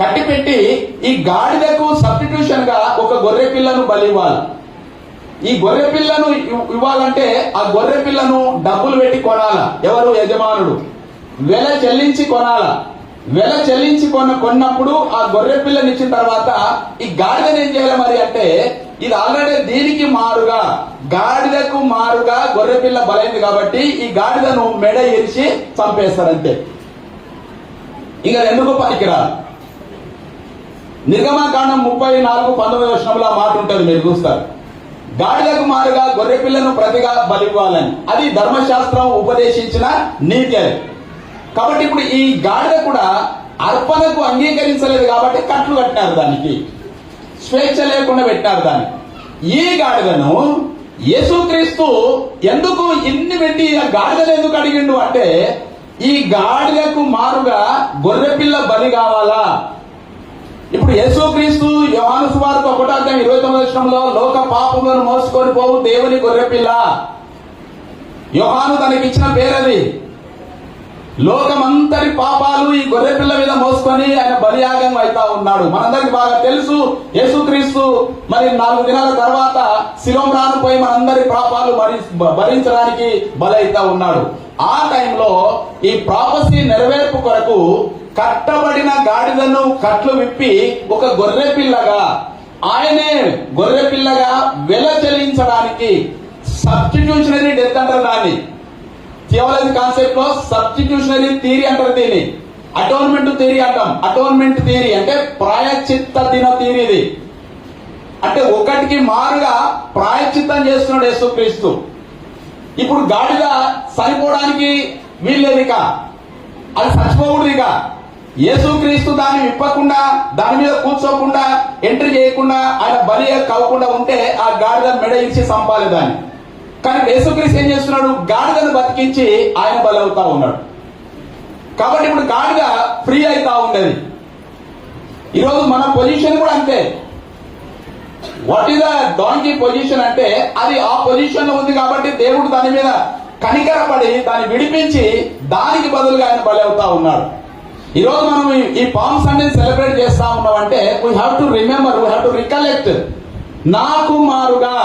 కట్టి పెట్టి ఈ గాడిదకు సబ్స్టిట్యూషన్ గా ఒక గొర్రె పిల్లను బలి ఇవ్వాలి. ఈ గొర్రె పిల్లను ఇవ్వాలంటే ఆ గొర్రె పిల్లను డబ్బులు పెట్టి కొనాల. ఎవరు, యజమానుడు వెల చెల్లించి కొనాల. వెల చెల్లించి కొన్నప్పుడు ఆ గొర్రె పిల్లని ఇచ్చిన తర్వాత ఈ గాడిదను ఏం చేయాలి మరి అంటే ఇది ఆల్రెడీ దీనికి మారుగా, గాడిదకు మారుగా గొర్రె పిల్ల బలైంది కాబట్టి ఈ గాడిదను మెడ ఎరిచి చంపేస్తారంతే. ఇక ఎందుకు పనికిరాదు. నిర్గమకాండం 34:19 మాట ఉంటుంది, మీరు చూస్తారు. గాడిదకు మారుగా గొర్రె పిల్లను ప్రతిగా బలివ్వాలని, అది ధర్మశాస్త్రం ఉపదేశించిన నీతి అది. కాబట్టి ఇప్పుడు ఈ గాడిద కూడా అర్పణకు అంగీకరించలేదు కాబట్టి కట్లు కట్టినారు, దానికి స్వేచ్ఛ లేకుండా పెట్టినారు దాన్ని. ఈ గాడిదను యేసుక్రీస్తు ఎందుకు ఇన్ని పెట్టి ఆ గాడిదను ఎందుకు అడిగిండు అంటే ఈ గాడిదకు మారుగా గొర్రె పిల్ల బలి కావాలా. ఇప్పుడు యేసుక్రీస్తు యోహాను సువార్త 1:29 లోక పాపములను మోసుకొని పోవు దేవుని గొర్రెపిల్ల. యోహాను తనకి ఇచ్చిన పేరది. లోకమంతరి పాపాలు ఈ గొర్రెపిల్ల మీద మోసుకొని ఆయన బలియాగం అవుతా ఉన్నాడు. మనందరికి బాగా తెలుసు యేసుక్రీస్తు మరి 4 దినాల తర్వాత శిలోం రానుపోయి మనందరి పాపాలు భరించడానికి బలైతా ఉన్నాడు. ఆ టైంలో ఈ ప్రాపసీ నెరవేర్పు కొరకు కట్టబడిన గాడిదను కట్లు విప్పి ఒక గొర్రె పిల్లగా, ఆయనే గొర్రె పిల్లగా వెల చెల్లించడానికి సబ్స్టిట్యూషనరీ డెత్ అంటారు దాన్ని. థియాలజీ కాన్సెప్ట్ లో సబ్స్టిట్యూషనరీ థియరీ అంటారు దీన్ని. అటోన్మెంట్ థియరీ అంటాం. అటోన్మెంట్ థియరీ అంటే ప్రాయశ్చిత్త దిన థియరీ. ఇది అంటే ఒకటికి మారుగా ప్రాయశ్చిత్తం చేస్తున్నాడు యేసుక్రీస్తు. ఇప్పుడు గాడిద చనిపోవడానికి వీల్లేదిక, అది చచ్చిపోకూడదుగా. యేసుక్రీస్తు దాన్ని విప్పకుండా, దాని మీద కూర్చోకుండా, ఎంట్రీ చేయకుండా, ఆయన బలి కావకుండా ఉంటే ఆ గాడిద మెడ ఇచ్చి చంపాలి దాన్ని. కానీ యేసుక్రీస్తు ఏం చేస్తున్నాడు? గాడిదను బతికించి ఆయన బలి అవుతా ఉన్నాడు. కాబట్టి ఇప్పుడు గాడిద ఫ్రీ అవుతా ఉండేది. ఈరోజు మన పొజిషన్ కూడా అంతే. What is the donkey position అంటే అది ఆ పొజిషన్ లో ఉంది కాబట్టి దేవుడు దాని మీద కనికరపడి దాన్ని విడిపించి దానికి బదులుగా ఆయన బలి అవుతా ఉన్నాడు. ఈరోజు మనం ఈ పామ్ సండే సెలబ్రేట్ చేస్తా ఉన్నామంటే we have to remember, we have to recollect. నాకు మారుగా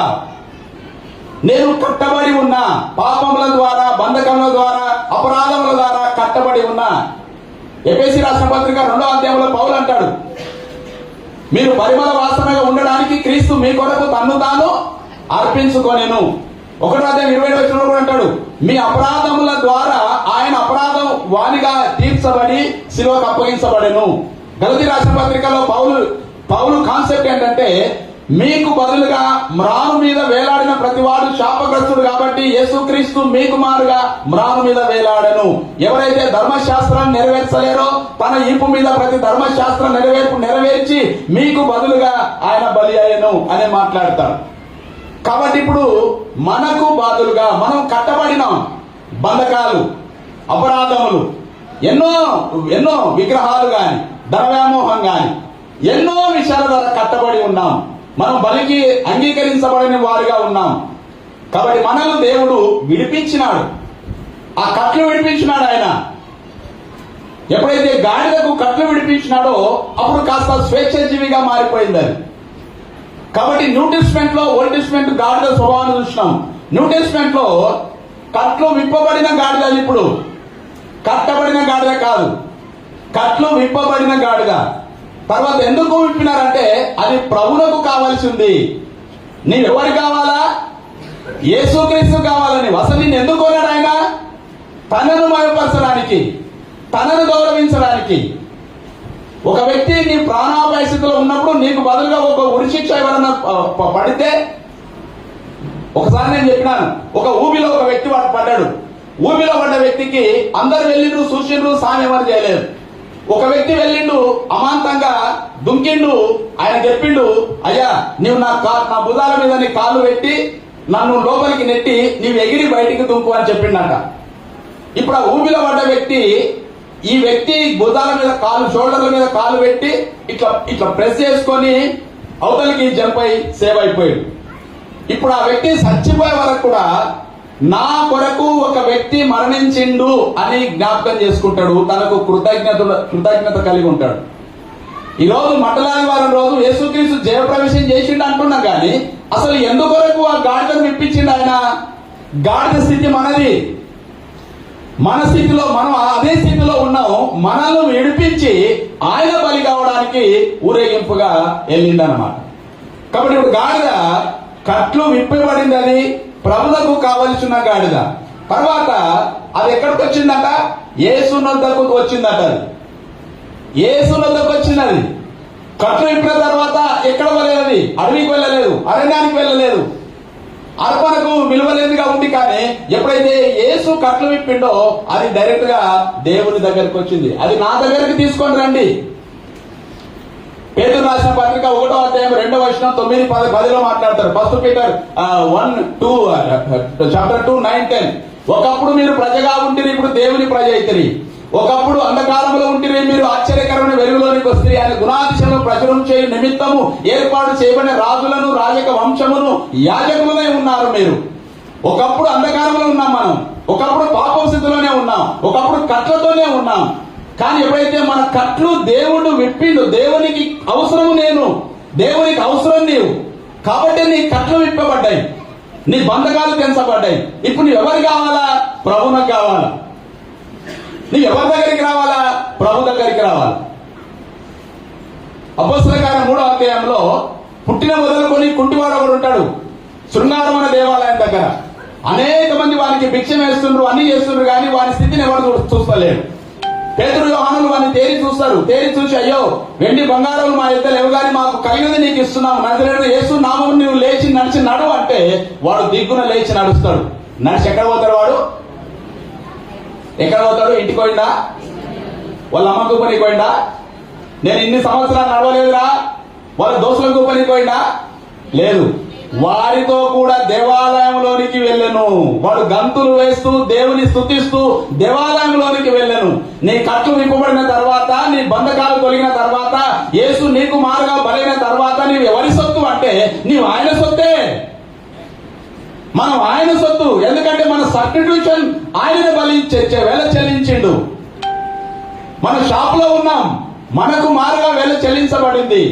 నేను కట్టబడి ఉన్నా, పాపముల ద్వారా, బంధకముల ద్వారా, అపరాధముల ద్వారా కట్టబడి ఉన్నా. ఎఫెసీ రాసిన పత్రిక 2వ అధ్యాయంలో పౌలు అంటాడు, మీరు పరిమళ వాసనగా ఉండడానికి క్రీస్తు మీ కొరకు తన్ను తాను అర్పించుకొనెను. 1వ అధ్యాయం 20వ వచనంలో కూడా అంటాడు, మీ అపరాధముల ద్వారా ఆయన అపరాధం వానిగా తీర్చబడి శిలువకు అప్పగించబడెను. గలతీ రాసిన పత్రికలో పౌలు కాన్సెప్ట్ ఏంటంటే, మీకు బదులుగా మ్రాను మీద వేలాడిన ప్రతివాడు శాపగ్రస్తుడు కాబట్టి యేసుక్రీస్తు మీకు మారుగా మ్రాను మీద వేలాడను. ఎవరైతే ధర్మశాస్త్రాన్ని నెరవేర్చలేరో తన ఈపు మీద ప్రతి ధర్మశాస్త్రం నెరవేర్చి మీకు బదులుగా ఆయన బలి అయ్యను అని మాట్లాడతాడు. కాబట్టి ఇప్పుడు మనకు బదులుగా మనం కట్టబడినాం. బంధకాలు, అపరాధములు, ఎన్నో విగ్రహాలు గాని, ధన వ్యామోహం గాని, ఎన్నో విషయాల ద్వారా కట్టబడి ఉన్నాం. మనం బలికి అంగీకరించబడిన వారుగా ఉన్నాం. కాబట్టి మనల్ని దేవుడు విడిపించినాడు. ఆ కట్లు విడిపించినాడు ఆయన. ఎప్పుడైతే గాడిదకు కట్లు విడిపించినాడో అప్పుడు కాస్త స్వేచ్ఛజీవిగా మారిపోయింది అది. కాబట్టి న్యూ టెస్ట్మెంట్ లో, ఓల్డ్ టెస్ట్మెంట్ గాడిద స్వభావాన్ని చూసినాం. న్యూ టెస్ట్మెంట్ లో కట్లు విప్పబడిన గాడిద, ఇప్పుడు కట్టబడిన గాడిద కాదు, కట్లు విప్పబడిన గాడిద. తర్వాత ఎందుకు విప్పినారంటే అది ప్రభువులకు కావాల్సి ఉంది. నీవెవరు కావాలా? యేసుక్రీస్తు కావాలని. అసలు నిన్ను ఎందుకు కొన్నాడు ఆయన? తనను మయపరచడానికి, తనను గౌరవించడానికి. ఒక వ్యక్తి నీ ప్రాణాపాయ స్థితిలో ఉన్నప్పుడు నీకు బదులుగా ఒక ఉరిశిక్ష ఎవరన్నా పడితే, ఒకసారి నేను చెప్పినాను, ఒక ఊబిలో ఒక వ్యక్తి పడ్డాడు. ఊబిలో పడ్డ వ్యక్తికి అందరు వెళ్ళిండ్రు, చూసిండ్రు, సాయం ఎవరు చేయలేదు. ఒక వ్యక్తి వెళ్ళిండు, అమాంతంగా దుంకిండు. ఆయన చెప్పిండు, అయ్యా నీవు నా భుజాల మీద నీ కాళ్ళు పెట్టి నన్ను లోపలికి నెట్టి నీవు ఎగిరి బయటికి దుంకు అని చెప్పిండట. ఇప్పుడు ఆ ఊబిలో పడ్డ వ్యక్తి ఈ వ్యక్తి భుజాల మీద కాలు, షోల్డర్ల మీద కాలు పెట్టి ఇట్లా ప్రెస్ చేసుకొని అవతలికి జంప్ అయి సేవ్ అయిపోయాడు. ఇప్పుడు ఆ వ్యక్తి చచ్చిపోయే వరకు కూడా నా కొరకు ఒక వ్యక్తి మరణించిండు అని జ్ఞాపకం చేసుకుంటాడు. తనకు కృతజ్ఞత కలిగి ఉంటాడు. ఈ రోజు మట్టలాదివారం రోజు యేసుక్రీస్తు జయప్రవేశం చేసిండు అంటున్నాం, కానీ అసలు ఎందుకొరకు ఆ గాడిదను విప్పించిండు ఆయన? గాడిద స్థితి మనది. మన స్థితిలో మనం అదే స్థితిలో ఉన్నాం. మనల్ని విడిపించి ఆయన బలి కావడానికి ఊరేగింపుగా వెళ్ళిందన్నమాట. కాబట్టి ఇప్పుడు గాడిద కట్లు విప్పబడింది, అది ప్రభువుకు కావలసిన గాడిద. తర్వాత అది ఎక్కడికి వచ్చిందట? యేసు నొద్దకు వచ్చిందట. అది యేసు నొద్దకు వచ్చినది. కట్లు విప్పిన తర్వాత ఎక్కడ వెళ్ళలేదు? అడవికి వెళ్ళలేదు, అరణ్యానికి వెళ్ళలేదు, అర్పణకు విలువలేదుగా ఉంది. కానీ ఎప్పుడైతే యేసు కట్లు విప్పిండో అది డైరెక్ట్ గా దేవుని దగ్గరికి వచ్చింది. అది నా దగ్గరికి తీసుకొని రండి. పేతురు రాసిన పత్రిక 1వ అధ్యాయం 2వ వచనం 9-10లో మాట్లాడతారు. First Peter 1-2 chapter 2 9-10. ఒకప్పుడు మీరు ప్రజగా ఉంటిరి, ఇప్పుడు దేవుని ప్రజ అయితిరి. ఒకప్పుడు అంధకారంలో ఉంటిరి, మీరు ఆశ్చర్యకరమైన వెలుగులోనికి వస్తే ఆయన గుణాతిశయంలో ప్రచురం చేయ నిమిత్తము ఏర్పాటు చేయబడిన రాజులను, రాజక వంశమును, యాజకులనే ఉన్నారు మీరు. ఒకప్పుడు అంధకారంలో ఉన్నాం మనం, ఒకప్పుడు పాపం స్థితిలోనే ఉన్నాం, ఒకప్పుడు కట్లతోనే ఉన్నాం. కానీ ఎప్పుడైతే మన కట్లు దేవుడు విప్పిండు, దేవునికి అవసరము నేను, దేవునికి అవసరం నీవు, కాబట్టి నీ కట్లు విప్పబడ్డాయి, నీ బంధకాలు తెంచబడ్డాయి. ఇప్పుడు నువ్వు ఎవరు కావాలా? ప్రభువునకు కావాలా? నువ్వు ఎవరి దగ్గరికి రావాలా? ప్రభు దగ్గరికి రావాలా? అపోస్తలుల కార్యం 3వ అధ్యాయంలో పుట్టిన మొదలుకొని కుంటివాడు ఒకడు ఉంటాడు శృంగారమైన దేవాలయం దగ్గర. అనేక మంది వారికి భిక్షం వేస్తుండ్రు, అన్ని చేస్తుండ్రు, కానీ వారి స్థితిని ఎవరు చూస్తలేరు. పేతురు యోహానులు వాడిని తేరి చూస్తారు. తేరి చూసి, అయ్యో వెండి బంగారం మా ఇద్దరు లేవు కానీ మాకు కలిగినది నీకు ఇస్తున్నాము, నజరేయుడైన యేసు నామమున నువ్వు లేచి నడిచి నడు అంటే వాడు దిగ్గున లేచి నడుస్తాడు. నడిచి ఎక్కడ పోతాడు? వాడు ఎక్కడ పోతాడు? ఇంటికి పోయిందా? వాళ్ళ అమ్మ కూపనికి పోయిందా? నేను ఇన్ని సంవత్సరాలు నడవలేదురా వాళ్ళ దోస్తుల కూపనికి పోయిందా? లేదు. వారితో కూడా దేవాలయంలోనికి వెళ్ళను. వాడు గంతులు వేస్తూ దేవుని స్తుతిస్తూ దేవాలయంలోనికి వెళ్ళను. నీ కట్లు విప్పబడిన తర్వాత, నీ బంధకాలు తొలగిన తర్వాత, యేసు నీకు మారుగా బలైన తర్వాత నీవు ఎవరి సొత్తు అంటే నీవు ఆయన సొత్తే. మనం ఆయన సొత్తు. ఎందుకంటే మన సబ్స్టిట్యూషన్ ఆయన వేల చెల్లించిండు. మన షాప్ లో ఉన్నాం, మనకు మారుగా వేల చెల్లించబడింది.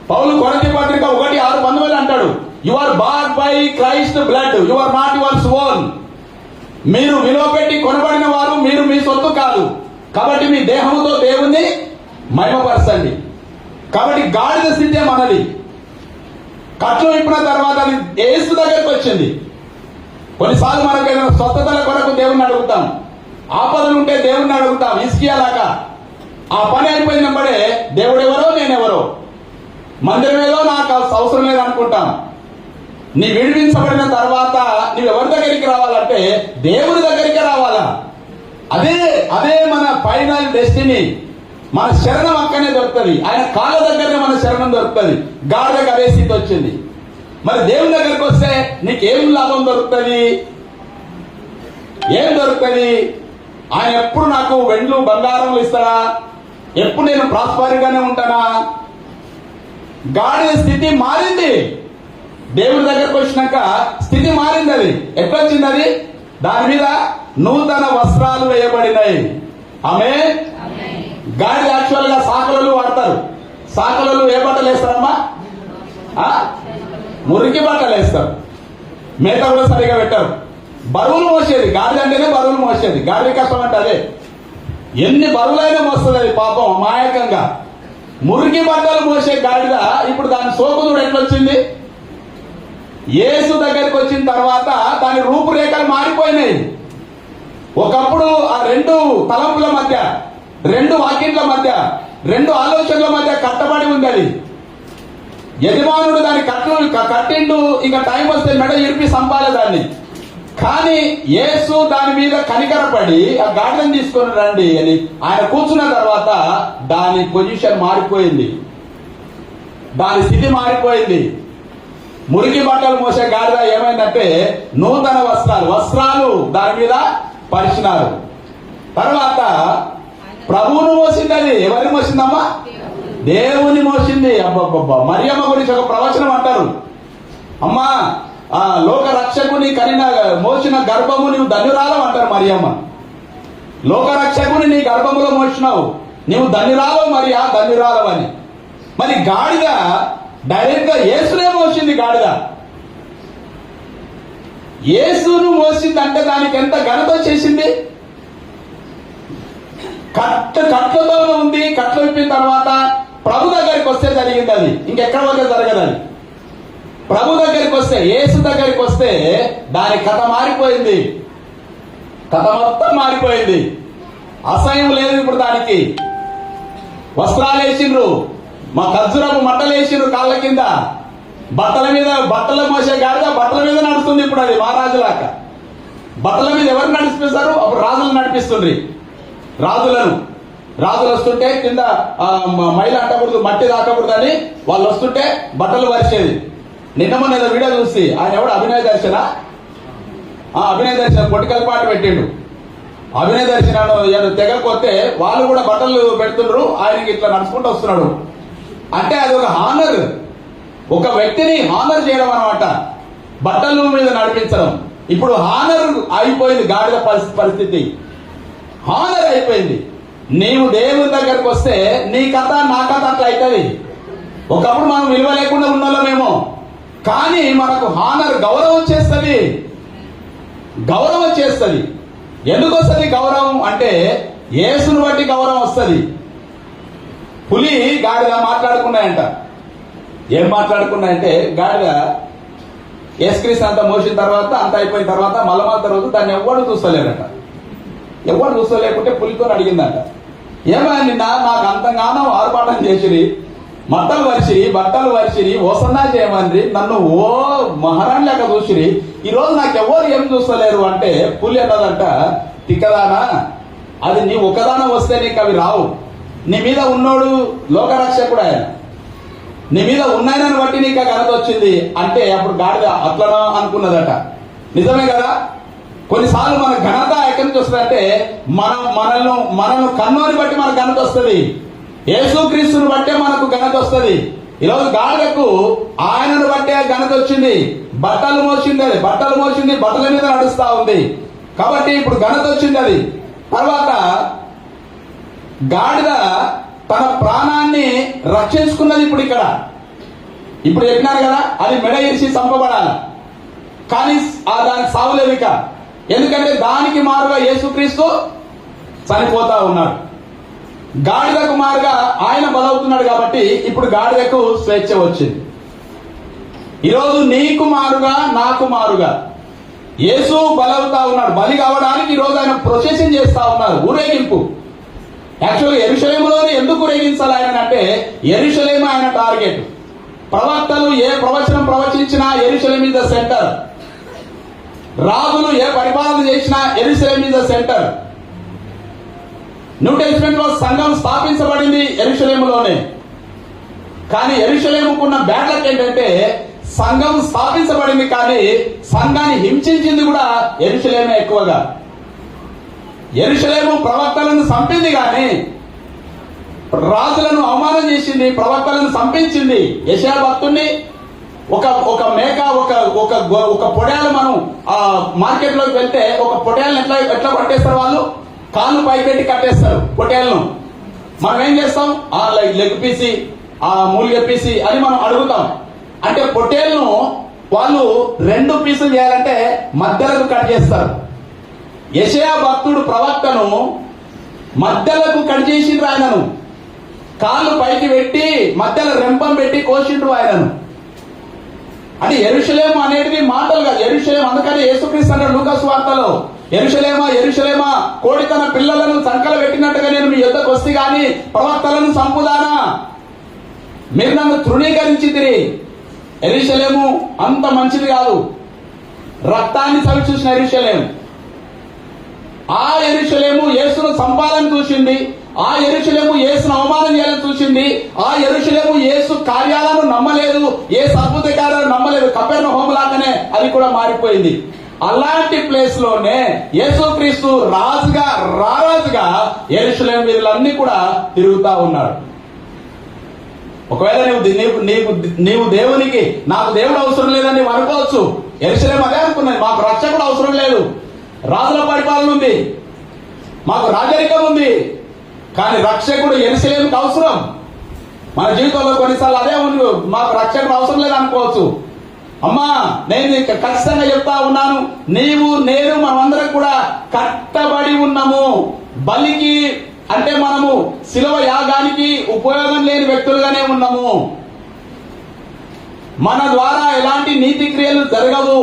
పౌలు కొరింథీ పత్రిక 1:6-19 అంటాడు, you are bought by Christ blood, you are not yours own. మీరు విలువ పెట్టి కొనబడిన వారు, మీరు మీ సొత్తు కాదు. కాబట్టి మీ దేహముతో దేవుణ్ణి మహిమపరచండి. కాబట్టి గాడిద స్థితే మనది. కట్లు విప్పిన తర్వాత అది యేసు దగ్గరికి వచ్చింది. కొన్నిసార్లు మనకు ఏదైనా స్వస్థతల కొరకు దేవుణ్ణి అడుగుతాం, ఆపదలు ఉంటే దేవుణ్ణి అడుగుతాం. ఇస్కియాలాగా ఆ పని అయిపోయినప్పుడే దేవుడు ఎవరో నేనెవరో, మందిరం ఏదో నాకు అవసరం లేదు అనుకుంటాం. నీ విడిపించబడిన తర్వాత నీవు ఎవరి దగ్గరికి రావాలంటే దేవుని దగ్గరికి రావాలా. అదే మన ఫైనల్ డెస్టినీ. మన శరణం అక్కనే దొరుకుతుంది. ఆయన కాళ్ళ దగ్గరనే మన శరణం దొరుకుతుంది. గాడిదకు అదే స్థితి వచ్చింది. మరి దేవుని దగ్గరికి వస్తే నీకేం లాభం దొరుకుతుంది? ఏం దొరుకుతుంది? ఆయన ఎప్పుడు నాకు వెండ్లు బంగారంలు ఇస్తాడా? ఎప్పుడు నేను ప్రాస్పరిగానే ఉంటానా? గాడిద స్థితి మారింది. దేవుని దగ్గరకు వచ్చినాక స్థితి మారింది. అది ఎట్లా వచ్చింది? అది దాని మీద నూతన వస్త్రాలు వేయబడినాయి. ఆమె గాడిద యాక్చువల్ గా సాకులలు వాడతారు. సాకులలు ఏ బట్టలు వేస్తారమ్మా? మురికి బట్టలు వేస్తారు. మేత కూడా సరిగా పెట్టారు. బరువులు మోసేది గాడిద అంటేనే బరువులు మోసేది. గాడిద కష్టం అంటే అదే. ఎన్ని బరువులైనా మోస్తుంది అది పాపం అమాయకంగా. మురికి బట్టలు మోసే గాడిద ఇప్పుడు దాని సోకుదుడు ఎట్లొచ్చింది? యేసు దగ్గరికి వచ్చిన తర్వాత దాని రూపురేఖలు మారిపోయినాయి. ఒకప్పుడు ఆ రెండు తలంపుల మధ్య, రెండు వాక్యంల మధ్య, రెండు ఆలోచనల మధ్య కట్టబడి ఉంది. అది యజమానుడు దాని కట్టిండు. ఇంకా టైం వస్తే మెడ ఇరిపి సంపాలే దాన్ని. కానీ యేసు దాని మీద కనికరపడి ఆ గాడిదను తీసుకొని రండి అని ఆయన కూర్చున్న తర్వాత దాని పొజిషన్ మారిపోయింది. దాని స్థితి మారిపోయింది. మురికి బట్టలు మోసే గాడిద ఏమైందంటే నూతన వస్త్రాలు దాని మీద పరిచినారు. తర్వాత ప్రభువును మోసింది. అది ఎవరిని మోసిందమ్మా? దేవుని మోసింది. అబ్బబ్బబ్బా! మరియమ్మ గురించి ఒక ప్రవచనం అంటారు. అమ్మా, ఆ లోక రక్షకుని మోసిన గర్భము నీవు ధన్యురాలం అంటారు మరియమ్మ. లోక రక్షకుని నీ గర్భములో మోసినావు, నీవు ధన్యురాలవు మరియా, ధన్యురాలవని. మరి గాడిద డైరెక్ట్ గా యేసునే మోసింది. గాడిద యేసును మోసింది అంటే దానికి ఎంత ఘనత చేసింది. కట్లతో ఉంది. కట్లు విప్పిన తర్వాత ప్రభు దగ్గరికి వస్తే జరిగింది. అది ఇంకెక్కడ వస్తే జరగదు. అది ప్రభు దగ్గరికి వస్తే, యేసు దగ్గరికి వస్తే దాని కథ మారిపోయింది. కథ మొత్తం మారిపోయింది. అసహ్యం లేదు ఇప్పుడు దానికి. వస్త్రాలు వేసిండ్రు, మా ఖర్జూరపు మంటలు వేసిండ్రు కాళ్ళ కింద. బట్టల మీద బట్టలు మోసే గాడిద బట్టల మీద నడుస్తుంది ఇప్పుడు. అది మహారాజులాక బట్టల మీద ఎవరు నడిపిస్తారు? అప్పుడు రాజులు నడిపిస్తుండ్రి. రాజులు వస్తుంటే కింద మైలు అంటకూడదు, మట్టి తాకకూడదు అని వాళ్ళు వస్తుంటే బట్టలు వరిచేది. నిన్న మొన్న వీడియో చూసి ఆయన ఎవడు అభినయ దర్శన పొట్టికల పాట పెట్టిండు. అభినయ దర్శనాలు తెగకపోతే వాళ్ళు కూడా బట్టలు పెడుతుండ్రు. ఆయనకి ఇట్లా నడుచుకుంటూ వస్తున్నాడు. అంటే అది ఒక హానర్, ఒక వ్యక్తిని హానర్ చేయడం అన్నమాట, బట్టల మీద నడిపించడం. ఇప్పుడు హానర్ అయిపోయింది. గాడిద పరిస్థితి హానర్ అయిపోయింది. నీవు దేవుని దగ్గరకు వస్తే నీ కథ నా కథ అట్లా అవుతుంది. ఒకప్పుడు మనం విలువ లేకుండా ఉన్నోళ్ళమేమో, కానీ మనకు హానర్ గౌరవం చేస్తుంది. ఎందుకు వస్తుంది గౌరవం అంటే యేసును బట్టి గౌరవం వస్తుంది. పులి గాడిద మాట్లాడుకున్నాయంట. ఏం మాట్లాడుకున్నాయంటే గాడిద యేసుక్రీస్తు అంతా మోసిన తర్వాత, అంత అయిపోయిన తర్వాత మలమాత రోజు దాన్ని ఎవ్వడు చూస్తలేరట. ఎవరు చూస్తలేకుంటే పులితో అడిగిందంట, ఏమైనా నిన్న నాకు అంతగానో ఆర్పాటం చేసిరి, బట్టలు వరిసిరి, ఓసన్నా చేయమని నన్ను ఓ మహారాణి లెక్క చూసిరి, ఈ రోజు నాకు ఎవరు ఏం చూస్తలేరు అంటే పులి అన్నదంట, తిక్కదానా, అది నీ ఒకదాన వస్తే నీకు అవి రావు. నీ మీద ఉన్నోడు లోకరక్షకుడు ఆయన, నీ మీద ఉన్నాయనని బట్టి నీకు ఘనత వచ్చింది అంటే అప్పుడు గాడిద అట్లనో అనుకున్నదట. నిజమే కదా, కొన్నిసార్లు మన ఘనత ఎక్కడి నుంచి వస్తుందంటే మనల్ని కన్నోని బట్టి మనకు ఘనత వస్తుంది, యేసుక్రీస్తుని బట్టే మనకు ఘనత వస్తుంది. ఈరోజు గాడిదకు ఆయనను బట్టే ఘనత వచ్చింది, బట్టలు మోసింది, బట్టల మీద నడుస్తా ఉంది కాబట్టి ఇప్పుడు ఘనత వచ్చింది. అది తర్వాత గాడిద తన ప్రాణాన్ని రక్షించుకున్నది. ఇప్పుడు చెప్పినారు కదా, అది మెడ ఇరిచి చంపబడాలి, కానీ దానికి సావులేదు ఇక, ఎందుకంటే దానికి మారుగా యేసుక్రీస్తు చనిపోతా ఉన్నాడు, గాడిదకు మారుగా ఆయన బలవుతున్నాడు కాబట్టి ఇప్పుడు గాడిదకు స్వేచ్ఛ వచ్చింది. ఈరోజు నీకు మారుగా నాకు మారుగా యేసు బలవుతా ఉన్నాడు. బలి కావడానికి ఈరోజు ఆయన ప్రొసెషన్ చేస్తా ఉన్నారు, ఊరేగింపు. యాక్చువల్గా యెరూషలేములోనే ఎందుకు ఊరేగించాలి ఆయన అంటే, యెరూషలేము ఆయన టార్గెట్. ప్రవక్తలు ఏ ప్రవచనం ప్రవచించినా యెరూషలేము ఇస్ ద సెంటర్, రాజులు ఏ పరిపాలన చేసినా యెరూషలేము is the centre. New testament లో సంఘం స్థాపించబడింది యెరూషలేములోనే, కానీ యెరూషలేముకున్న బ్యాడ్ లక్ ఏంటంటే సంఘం స్థాపించబడింది కానీ సంఘాన్ని హింసించింది కూడా యెరూషలేమే ఎక్కువగా. యెరూషలేము ప్రవక్తలను చంపింది కానీ రాజులను అవమానం చేసింది, ప్రవక్తలను చంపించింది. యెషయా భక్తుడిని ఒక మేక ఒక పొడేలు మనం మార్కెట్ లోకి వెళ్తే ఒక పొడేలను ఎట్లా పట్టేస్తారు, వాళ్ళు కాళ్ళు పైపెట్టి కట్టేస్తారు పొటేలను. మనం ఏం చేస్తాం, ఆ లెగ్ పీసి ఆ మూలిగ పీసి అని మనం అడుగుతాం. అంటే పొటేల్ను వాళ్ళు 2 పీసులు చేయాలంటే మధ్యలకు కట్ చేస్తారు. యెషయా భక్తుడు ప్రవక్తను మధ్యలకు కట్ చేసిండ్రు, ఆయనను కాళ్ళు పైకి పెట్టి మధ్యలో రెంపం పెట్టి కోసిండ్రు ఆయనను. అంటే యెరూషలేము అనేది మాటలు కాదు, యెరూషలేము. అందుకని యేసుక్రీస్తు అన్నాడు లూకాసు వార్తలో, యెరూషలేమా కోడి తన పిల్లలను సంకల పెట్టినట్టుగా నేను మీ యొద్దకు వస్తే గాని ప్రవక్తలను చంపుదానా, మీరు నన్ను తృణీకరించితిరి. యెరూషలేము అంత మంచిది కాదు, రక్తాన్ని చవి చూసిన యెరూషలేము. ఆ యెరూషలేము యేసును చంపాలని చూసింది, ఆ యెరూషలేము యేసును అవమానం చేయాలని చూసింది, ఆ యెరూషలేము యేసు కార్యాలను నమ్మలేదు, ఏ అద్భుత కార్యాలను నమ్మలేదు. కపెర్నహూము లాగానే అది కూడా మారిపోయింది. అలాంటి ప్లేస్ లోనే యేసుక్రీస్తు రారాజుగా యెరూషలేము వీధులన్నీ కూడా తిరుగుతా ఉన్నాడు. ఒకవేళ నీవు దేవునికి నాకు దేవుడు అవసరం లేదని నీవు అనుకోవచ్చు. యెరూషలేము అదే అనుకున్నది, మాకు రక్షకుడు అవసరం లేదు, రాజుల పరిపాలన ఉంది, మాకు రాజరికం ఉంది, కానీ రక్షకుడు యెరూషలేముకు అవసరం. మన జీవితంలో కొన్నిసార్లు అదే ఉంది, మాకు రక్షకుడు అవసరం లేదు అనుకోవచ్చు. అమ్మా నేను ఖచ్చితంగా చెప్తా ఉన్నాను, నీవు నేను మనమందరం కూడా కట్టబడి ఉన్నాము బలికి. అంటే మనము శిలువ యాగానికి ఉపయోగం లేని వ్యక్తులుగానే ఉన్నాము. మన ద్వారా ఎలాంటి నీతి క్రియలు జరగవు.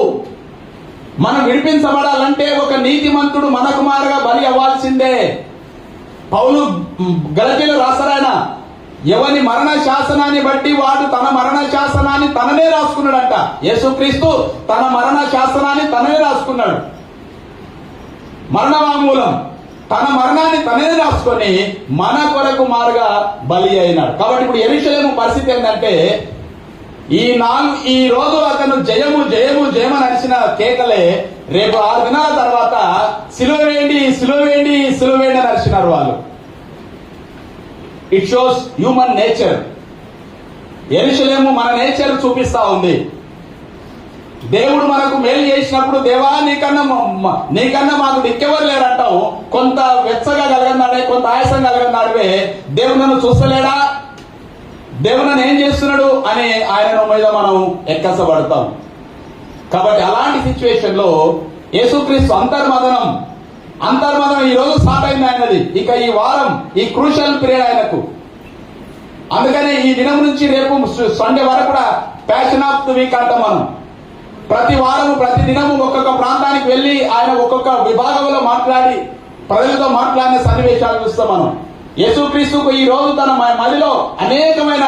మనం విడిపించబడాలంటే ఒక నీతిమంతుడు మనకు మారుగా బలి అవ్వాల్సిందే. పౌలు గలతీయులు రాస్తారాయన, ఎవని మరణ శాసనాన్ని బట్టి వాడు తన మరణ శాసనాన్ని తననే రాసుకున్నాడంట. యేసుక్రీస్తు తన మరణ శాసనాన్ని తననే రాసుకున్నాడు, మరణ వాంగ్మూలం. తన మరణాన్ని తననే రాసుకొని మన కొరకు మారుగా బలి అయినాడు. కాబట్టి ఇప్పుడు యెరూషలేము పరిస్థితి ఏంటంటే, ఈ రోజు అతను జయము నడిచిన కేకలే రేపు 6 దినాల తర్వాత సిలువ వేయండి నడిచినారు వాళ్ళు. It shows human nature. యెరూషలేము మన నేచర్ చూపిస్తా ఉంది. దేవుడు మనకు మేలు చేసినప్పుడు దేవా నీకన్నా మాకు దిక్కెవరు లేరంటావు. కొంత వెచ్చగా కలగన్నాడే, కొంత ఆయాసం కలగన్నాడువే, దేవుడు నన్ను చూస్తలేడా, దేవుడు నన్ను ఏం చేస్తున్నాడు అని ఆయన మీద మనం ఎక్కసబడతాం. కాబట్టి అలాంటి సిచ్యువేషన్ లో యేసుక్రీస్తు అంతర్మదనం ఈ రోజు స్టార్ట్ అయింది ఆయనది. ఇక ఈ వారం ఈ క్రూషల్ పీరియడ్ ఆయనకు. అందుకనే ఈ దినం నుంచి రేపు సండే వరకు కూడా ప్యాషన్ ఆఫ్ ది వీక్ అంటాం మనం. ప్రతి వారము ప్రతి దినము ఒక్కొక్క ప్రాంతానికి వెళ్లి ఆయన ఒక్కొక్క విభాగంలో మాట్లాడి ప్రజలతో మాట్లాడిన సన్నివేశాలు చూస్తాం మనం. యేసుక్రీస్తుకు ఈ రోజు తన మదిలో అనేకమైన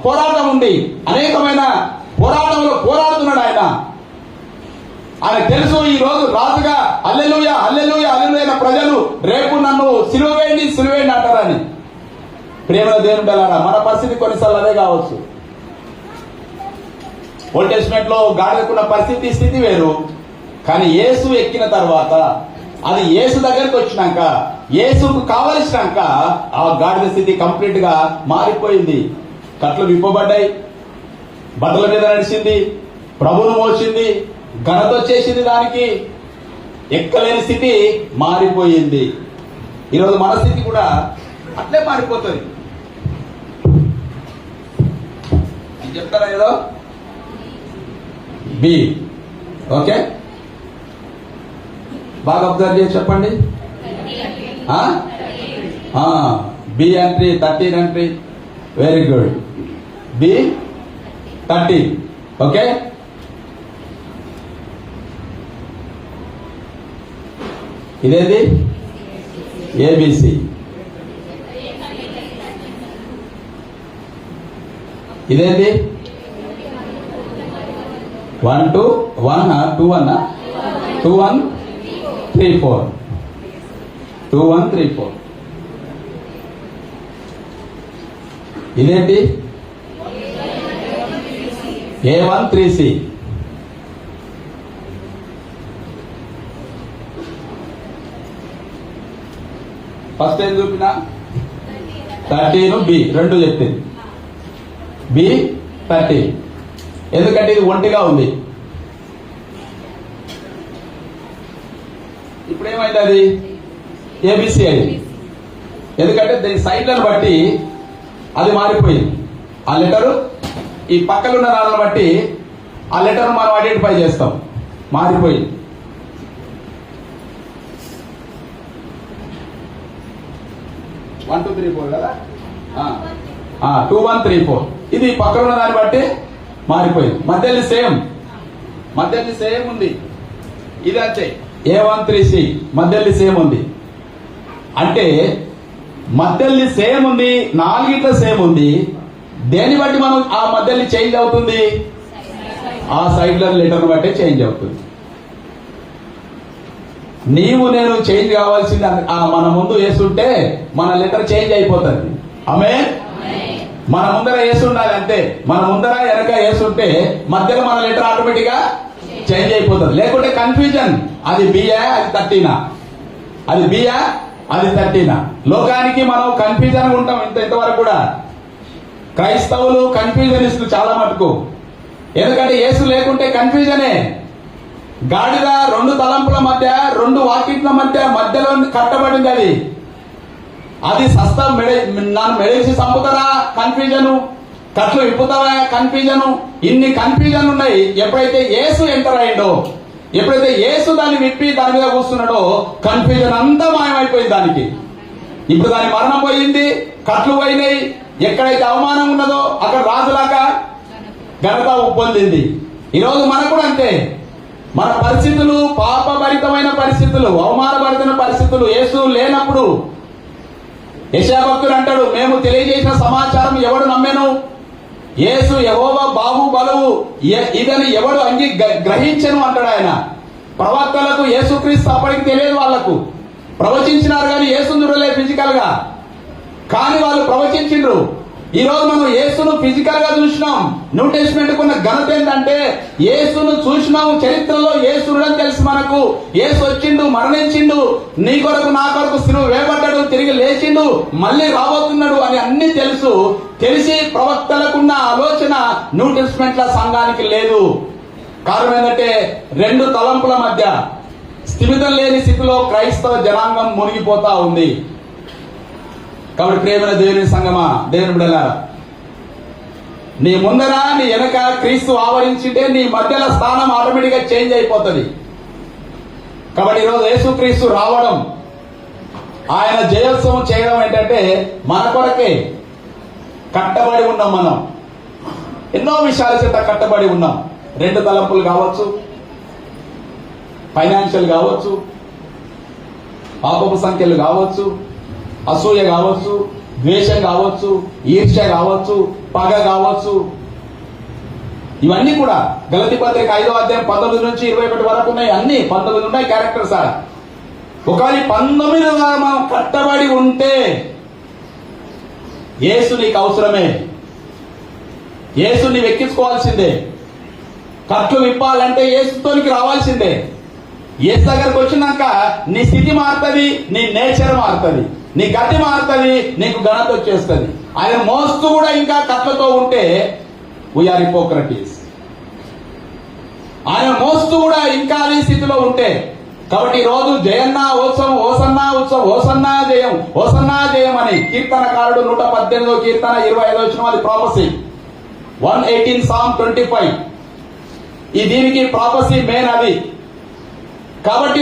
పోరాటం ఉంది, అనేకమైన పోరాటంలో పోరాడుతున్నాడు ఆయన. ఆయనకు తెలుసు ఈ రోజు రాజుగా హల్లెలూయా హల్లెలూయా హల్లెలూయా ప్రజలు రేపు నన్ను సిలువేయండి సిలువేయండి అంటారని. ప్రేమ దేవుని బిడ్డలారా, మన పరిస్థితి కొన్నిసార్లు అదే కావచ్చు. ఓల్డ్ టెస్టిమెంట్ లో గాడిదకున్న పరిస్థితి స్థితి వేరు, కానీ యేసు ఎక్కిన తర్వాత, అది యేసు దగ్గరికి వచ్చినాక, యేసుకు కావలసినాక ఆ గాడిద స్థితి కంప్లీట్ గా మారిపోయింది. కట్లు విప్పబడ్డాయి, బట్టల మీద నడిచింది, ప్రభువును మోసింది, ఘనత వచ్చేసింది, దానికి ఎక్కలేని స్థితి మారిపోయింది. ఈరోజు మన స్థితి కూడా అట్లే మారిపోతుంది. చెప్తారా ఏదో బి, ఓకే, బాగా అబ్జర్వ్ చేసి చెప్పండి. B entry 13 entry, very good. B 13, okay. ఇదేది ఏబిసి, ఇదేంటి 1 2 1 2 1 2 1 3 4 2 1 3 4. ఇదేంటి A1 3C. ఫస్ట్ ఏం చూపినా 13 బి, రెండు చెప్పింది. బి 13, ఎందుకంటే ఇది ఒంటిగా ఉంది. ఇప్పుడు ఏమైంది, అది ఏబిసి అయింది. ఎందుకంటే దీని సైడ్లను బట్టి అది మారిపోయింది. ఆ లెటరు ఈ పక్కలున్న దానిని బట్టి ఆ లెటర్ మనం ఐడెంటిఫై చేస్తాం, మారిపోయింది. వన్ 2 3 4 కదా, 2 1 3 4. ఇది పక్కన ఉన్న దాన్ని బట్టి మారిపోయింది. మధ్యలో సేమ్ ఉంది. ఇది అంతే A1 3C, మధ్యలో సేమ్ ఉంది. అంటే మధ్యలో సేమ్ ఉంది, నాలుగిట్లో సేమ్ ఉంది. దేని బట్టి మనం ఆ మధ్యలో చేంజ్ అవుతుంది, ఆ సైడ్ల లెటర్ బట్టి చేంజ్ అవుతుంది. నీవు నేను చేంజ్ కావాల్సింది మన ముందు వేస్తుంటే మన లెటర్ చేంజ్ అయిపోతుంది. ఆమేన్. మన ముందర వేసి ఉండాలి అంతే. మన ముందర వెనక వేస్తుంటే మధ్యలో మన లెటర్ ఆటోమేటిక్ గా చేంజ్ అయిపోతుంది. లేకుంటే కన్ఫ్యూజన్, అది బియా అది 13, అది బియా అది 13. లోకానికి మనం కన్ఫ్యూజన్ ఉంటాం. ఇంతవరకు కూడా క్రైస్తవులు కన్ఫ్యూజనిస్టులు చాలా మటుకు. ఎందుకంటే యేసు లేకుంటే కన్ఫ్యూజనే. గాడిద రెండు తలంపుల మధ్య, రెండు వాకిట్ల మధ్యలో కట్టబడింది. అది సస్తా నన్ను మెడేసి చంపుతారా, కన్ఫ్యూజను. కట్లు విప్పుతారా, కన్ఫ్యూజను. ఇన్ని కన్ఫ్యూజన్ ఉన్నాయి. ఎప్పుడైతే యేసు ఎంటర్ అయిండో, ఎప్పుడైతే యేసు దాన్ని విప్పి దాని మీద కూర్చున్నాడో, కన్ఫ్యూజన్ అంతా మాయమైపోయింది దానికి. ఇప్పుడు దాని మరణం పోయింది, కట్లు పోయినాయి. ఎక్కడైతే అవమానం ఉన్నదో అక్కడ రాజులాగా ఘనత పొందింది. ఈరోజు మనకు కూడా అంతే. మన పరిస్థితులు పాపభరితమైన పరిస్థితులు, అవమానభరితమైన పరిస్థితులు. యేసు లేనప్పుడు యెషయా భక్తుడు అంటాడు, మేము తెలియజేసిన సమాచారం ఎవడు నమ్మెను? యేసు యెహోవా బాహుబలవు ఇదని ఎవడు గ్రహించను అంటాడు ఆయన. ప్రవక్తలకు యేసుక్రీస్తు అప్పటికి తెలియదు. వాళ్లకు ప్రవచించినారు కానీ యేసును చూడలేదు ఫిజికల్ గా, కానీ వాళ్ళు ప్రవచించిండ్రు. ఈ రోజు మనం యేసును ఫిజికల్ గా చూసినాం. న్యూ టెస్టిమెంట్ కున్న ఘనత ఏంటంటే యేసును చూసినాం. చరిత్రలో యేసుడని తెలుసు మనకు. యేసు వచ్చిండు, మరణించిండు, నీ కొరకు నా కొరకు సిలువ వేయబడ్డాడు, తిరిగి లేచిండు, మళ్ళీ రాబోతున్నాడు అని అన్ని తెలుసు. తెలిసి ప్రవక్తలకున్న ఆలోచన న్యూ టెస్టిమెంట్ ల సంఘానికి లేదు. కారణం ఏంటంటే రెండు తలంపుల మధ్య స్థిమితం లేని స్థితిలో క్రైస్తవ జనాంగం మునిగిపోతా ఉంది. కాబట్టి ప్రేమైన దేవుని సంగమా, దేవుని బిడ్డలారా, నీ ముందర నీ వెనక క్రీస్తు ఆవరించింటే నీ మధ్యలో స్థానం ఆటోమేటిక్ గా చేంజ్ అయిపోతుంది. కాబట్టి ఈరోజు యేసుక్రీస్తు రావడం, ఆయన జయోత్సవం చేయడం ఏంటంటే మన కొరకే. కట్టబడి ఉన్నాం మనం, ఎన్నో విషయాల చేత కట్టబడి ఉన్నాం. రెండు తలంపులు కావచ్చు, ఫైనాన్షియల్ కావచ్చు, పాపపు సంఖ్యలు కావచ్చు, అసూయ కావచ్చు, ద్వేషం కావచ్చు, ఈర్ష్య కావచ్చు, పగ కావచ్చు, ఇవన్నీ కూడా గలతీ పత్రిక 5వ అధ్యాయం 19 నుంచి 21 వరకు ఉన్నాయి. అన్ని 19 ఉన్నాయి క్యారెక్టర్స్. ఒకవేళ 19 మనం కట్టబడి ఉంటే యేసు నీకు అవసరమే. యేసు నీవు ఎక్కించుకోవాల్సిందే. కట్లు విప్పాలంటే యేసుతోనికి రావాల్సిందే. యేసు దగ్గరకు వచ్చినాక నీ స్థితి మారుతుంది, నీ నేచర్ మారుతుంది, నీ గతి మారుతుంది, నీకు ఘనత వచ్చేస్తుంది. ఆయన మోస్తూ కూడా ఇంకా కట్లతో ఉంటే వీఆర్ హిపోక్రటీస్. ఆయన మోస్తూ కూడా ఇంకా అదే స్థితిలో ఉంటే. కాబట్టి ఈ రోజు జయన్న ఉత్సవం, ఓసన్నా ఉత్సవం, ఓసన్నా జయం, ఓసన్నా జయం అని కీర్తనకారుడు 118వ కీర్తన 25వ వచనం, అది ప్రాపసీ. 118 Psalm 25 ఈ దీనికి ప్రాపసీ మెయిన్ అది. కాబట్టి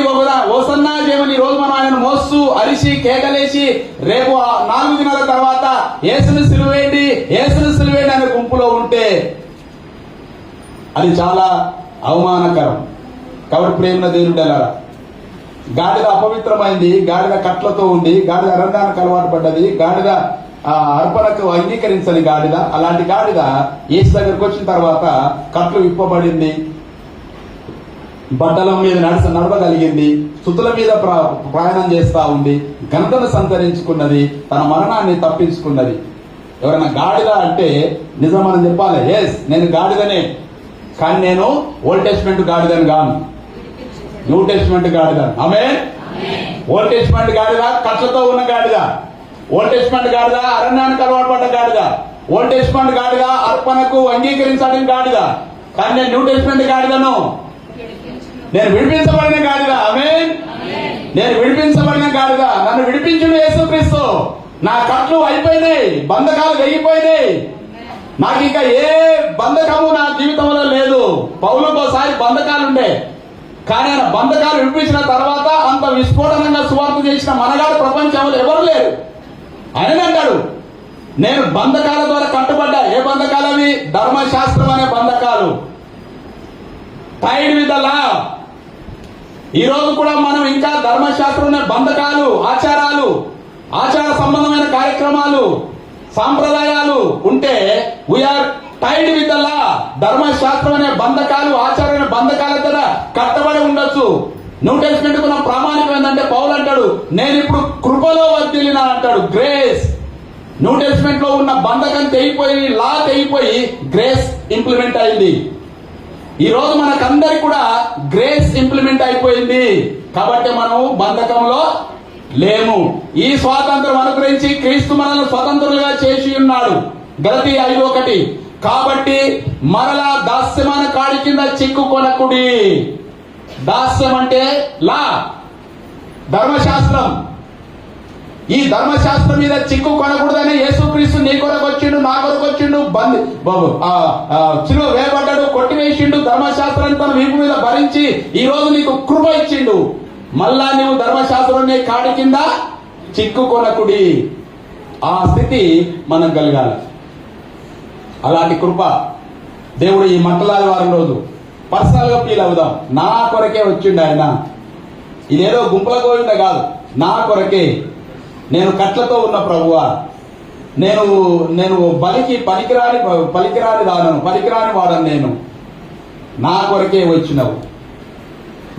ఓసన్నా జయమని ఈ రోజు మనం ఆయన మోస్తూ అరిసి కేకలేసి రేపు 4 దినాల తర్వాత యేసును సిలువేయండి, యేసును సిలువేయండి అనే గుంపులో ఉంటే అది చాలా అవమానకరం. కాబట్టి ప్రేమ దేవుడెలారా, గాడిద అపవిత్రమైంది, గాడిద కట్లతో ఉంది, గాడిద అరణ్యానికి అలవాటు పడ్డది, గాడిద అర్పణకు అంగీకరించని గాడిద. అలాంటి గాడిద యేసు దగ్గరకు వచ్చిన తర్వాత కట్లు విప్పబడింది, బట్టల మీద నడవగలిగింది, స్తుతుల మీద ప్రయాణం చేస్తా ఉంది, ఘనతను సంతరించుకున్నది, తన మరణాన్ని తప్పించుకున్నది. ఎవరైనా గాడిద అంటే నిజం మనం చెప్పాలి, ఎస్ నేను గాడిదనే, కానీ నేను ఓల్డ్ టెస్ట్మెంట్ గాడిదని కాను, న్యూ టెస్ట్మెంట్ గాడిద. ఆమేన్. ఓల్డ్ టెస్ట్మెంట్ గాడిద కట్లతో ఉన్న గాడిద, ఓల్డ్ టెస్ట్మెంట్ గాడిద అరణ్యానికి అలవాటు పడ్డ గాడిద, ఓల్డ్ టెస్ట్మెంట్ గాడిద అర్పణకు అంగీకరించడానికి గాడిద. కానీ నేను న్యూ టెస్ట్మెంట్ గాడిదను, నేను విడిపించబడిన గాడిద. ఆమేన్. నేను విడిపించబడిన గాడిద, నన్ను విడిపించుడు యేసుక్రీస్తు. నా కట్లు అయిపోయినాయి, బంధకాలు తెగిపోయినాయి, నాకు ఇంకా ఏ బంధకము నా జీవితంలో లేదు. పౌలుకు ఒకసారి బంధకాలు ఉండే, కానీ ఆయన బంధకాలు విడిపించిన తర్వాత అంత విస్ఫోటనంగా సువార్త చేసిన మనగాడు ప్రపంచంలో ఎవరు లేరు. ఆయన అంటాడు, నేను బంధకాల ద్వారా కట్టుబడ్డా. ఏ బంధకాలు అవి? ధర్మశాస్త్రం అనే బంధకాలు. Tied with the law. ఈ రోజు కూడా మనం ఇంకా ధర్మశాస్త్రం అనే బంధకాలు, ఆచారాలు, ఆచార సంబంధమైన కార్యక్రమాలు, సాంప్రదాయాలు ఉంటే వీఆర్ టైడ్ విత్ ద లా. ధర్మశాస్త్రం అనే బంధకాలు, ఆచారం అనే బంధకాల ద్వారా కట్టబడి ఉండొచ్చు. న్యూ టెస్ట్మెంట్ కున్న ప్రామాణికం ఏంటంటే పౌలు అంటాడు, నేను ఇప్పుడు కృపలో వర్ధిల్లినా అంటాడు. గ్రేస్. న్యూ టెస్ట్మెంట్ లో ఉన్న బంధకం తెగిపోయి, లా తెగిపోయి గ్రేస్ ఇంప్లిమెంట్ అయింది. ఈ రోజు మనకందరికి కూడా గ్రేస్ ఇంప్లిమెంట్ అయిపోయింది. కాబట్టి మనం బంధకంలో లేము. ఈ స్వాతంత్రం అనుగ్రహించి క్రీస్తు మనల్ని స్వతంత్రులుగా చేసి ఉన్నాడు. గలతీ 5:1. కాబట్టి మరలా దాస్యమైన కాడి కింద చిక్కుకొనకుడి. దాస్యం అంటే లా, ధర్మశాస్త్రం. ఈ ధర్మశాస్త్రం మీద చిక్కుకొనకూడదని యేసుక్రీస్తు నీ కొరకు వచ్చిండు, నా కొరకు వచ్చిండు, చిలువ వేయబడ్డాడు, కొట్టివేసిండు, ధర్మశాస్త్రాన్ని తన వీపు మీద భరించి ఈ రోజు నీకు కృప ఇచ్చిండు. మళ్ళా నువ్వు ధర్మశాస్త్రం కాడి కింద చిక్కుకొనకుడి. ఆ స్థితి మనం కలగాలి. అలాంటి కృప దేవుడు ఈ మంటలాది వారం రోజు పర్సనల్ గా ఫీల్ అవుదాం. నా కొరకే వచ్చిండు ఆయన. ఇదేదో గుంపుల గోవింద కాదు, నా కొరకే. నేను కట్లతో ఉన్న ప్రభువా, నేను బలికి పలికిరాని వాడను. నేను నా కొరకే వచ్చినావు,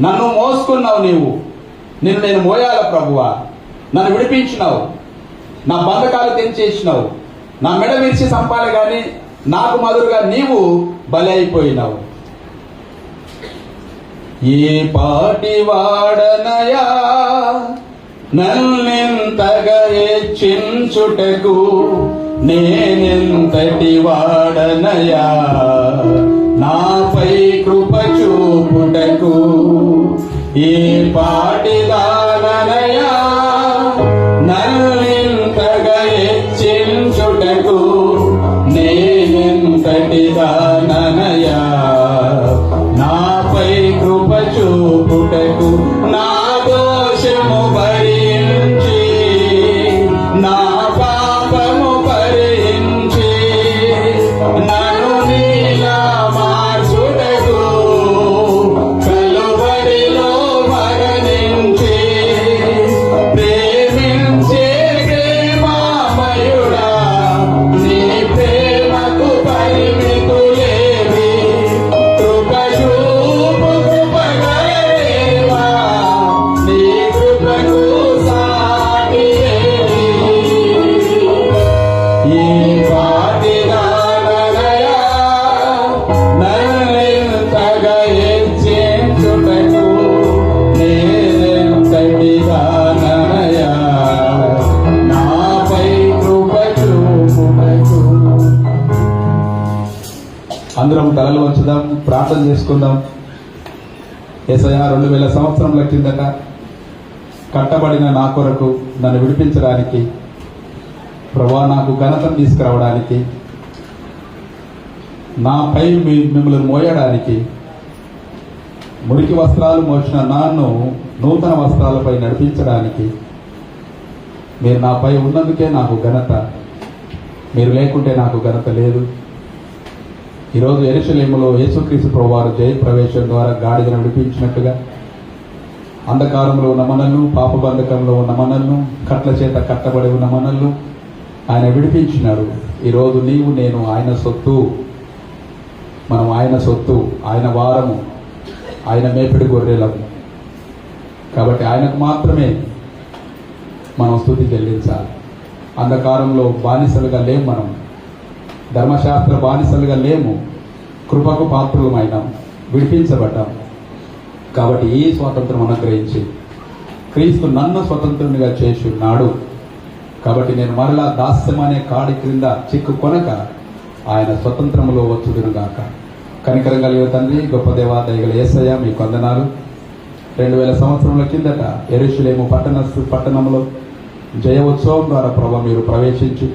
నన్ను మోసుకున్నావు, నిన్ను నేను మోయాల ప్రభువా, నన్ను విడిపించినావు, నా బంధకాలు తెంచేసినావు, నా మెడ విరిచి సంపాలి గాని నాకు మధురుగా నీవు బలి అయిపోయినావు. ఏ పాటి వాడనయా నన్నెంతగా హెచ్చించుటకు, నేనెంతటి వాడనయా నాపై కృప చూపుటకు. ఏ పాటి దాననయా నన్నెంతగా హెచ్చించుటకు, నేనెంతటి దాననయా నాపై కృప చూపుటకు. నా దోషము భరించి, నా పాపము భరించి, నన్ను నీలా మార్చుటకు కలువరిలో మరణించి వచ్చుదాం, ప్రార్థన చేసుకుందాం. యేసయ్యా 2000 సంవత్సరముల కిందట కట్టబడిన నా కొరకు నన్ను విడిపించడానికి, ప్రభువా నాకు ఘనతను తీసుకురావడానికి, నాపై మిమ్మల్ని మోయడానికి, మురికి వస్త్రాలు మోసిన నన్ను నూతన వస్త్రాలపై నడిపించడానికి మీరు నాపై ఉన్నందుకే నాకు ఘనత. మీరు లేకుంటే నాకు ఘనత లేదు. ఈరోజు యెరూషలేములో యేసుక్రీస్తు ప్రభువారు జయప్రవేశం ద్వారా గాడిదను విడిపించినట్టుగా అంధకారంలో ఉన్న మనల్ని, పాపబంధకంలో ఉన్న మనల్ని, కట్ల చేత కట్టబడి ఉన్న మనల్ని ఆయన విడిపించినాడు. ఈరోజు నీవు నేను ఆయన సొత్తు, మనం ఆయన సొత్తు, ఆయన వారము, ఆయన మేపిడి గొర్రెలము. కాబట్టి ఆయనకు మాత్రమే మనం స్తుతి చెల్లించాలి. అంధకారంలో బానిసలుగా లేము, మనం ధర్మశాస్త్ర బానిసలుగా లేము, కృపకు పాత్రులమైనాం, విడిపించబడ్డాం. కాబట్టి ఈ స్వాతంత్రం అనుగ్రహించి క్రీస్తు నన్ను స్వతంత్రునిగా చేసి ఉన్నాడు. కాబట్టి నేను మరలా దాస్యం అనే కాడి క్రింద చిక్కు కొనక ఆయన స్వతంత్రములో వచ్చుదునుగాక. కనికరం కలిగిన తండ్రి, గొప్ప దేవా, దయగల యేసయ్య, మీకు వందనాలు. 2000 సంవత్సరముల కిందట యెరూషలేము పట్టణంలో జయ ఉత్సవం ద్వారా ప్రభు మీరు ప్రవేశించి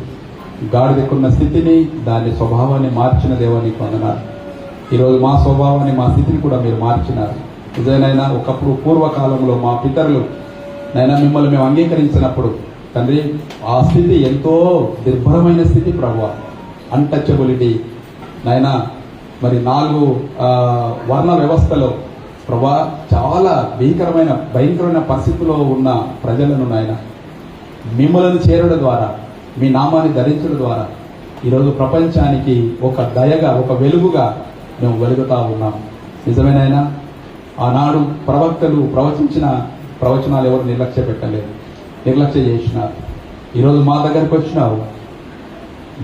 గాడిదకున్న స్థితిని, దాని స్వభావాన్ని మార్చిన దేవా నీకు వందనాలు. ఈరోజు మా స్వభావాన్ని, మా స్థితిని కూడా మీరు మార్చినారు. నిజమైనా ఒకప్పుడు పూర్వకాలంలో మా పితరులు నైనా మిమ్మల్ని మేము అంగీకరించినప్పుడు తండ్రి, ఆ స్థితి ఎంతో దుర్భరమైన స్థితి ప్రభువా, అన్టచబిలిటీ నైనా, మరి 4 వర్ణ వ్యవస్థలో ప్రభా చాలా భయంకరమైన పరిస్థితిలో ఉన్న ప్రజలను నాయన మిమ్మలను చేరడం ద్వారా, మీ నామాన్ని ధరించడం ద్వారా ఈరోజు ప్రపంచానికి ఒక దయగా, ఒక వెలుగుగా మేము వెలుగుతా ఉన్నాం. నిజమేనైనా ఆనాడు ప్రవక్తలు ప్రవచించిన ప్రవచనాలు ఎవరు నిర్లక్ష్య పెట్టలేదు, నిర్లక్ష్య చేసినారు. ఈరోజు మా దగ్గరకు వచ్చినావు,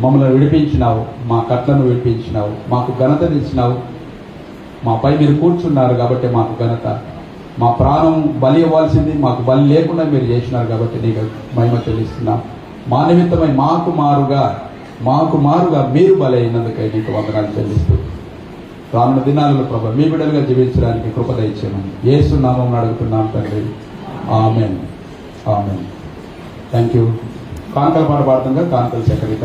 మమ్మల్ని విడిపించినావు, మా కట్లను విడిపించినావు, మాకు ఘనతనిచ్చినావు. మాపై మీరు కూర్చున్నారు కాబట్టి మాకు ఘనత. మా ప్రాణం బలి ఇవ్వాల్సింది మాకు బలి లేకుండా మీరు చేసినారు కాబట్టి నీకు మహిమ చెల్లిస్తున్నాం. మా నిమిత్తమై మాకు మారుగా మీరు బలి అయినందుకై నీకు వందనాలు చెల్లిస్తూ రానున్న దినాలలో ప్రభు మీ బిడ్డలుగా జీవించడానికి కృప దయచేయమని యేసు నామమున అడుగుతున్నాం తండ్రి. ఆమేన్, ఆమేన్. Thank you. కానుకల పాట పాడుతుండగా కానుకలు చక్కరిత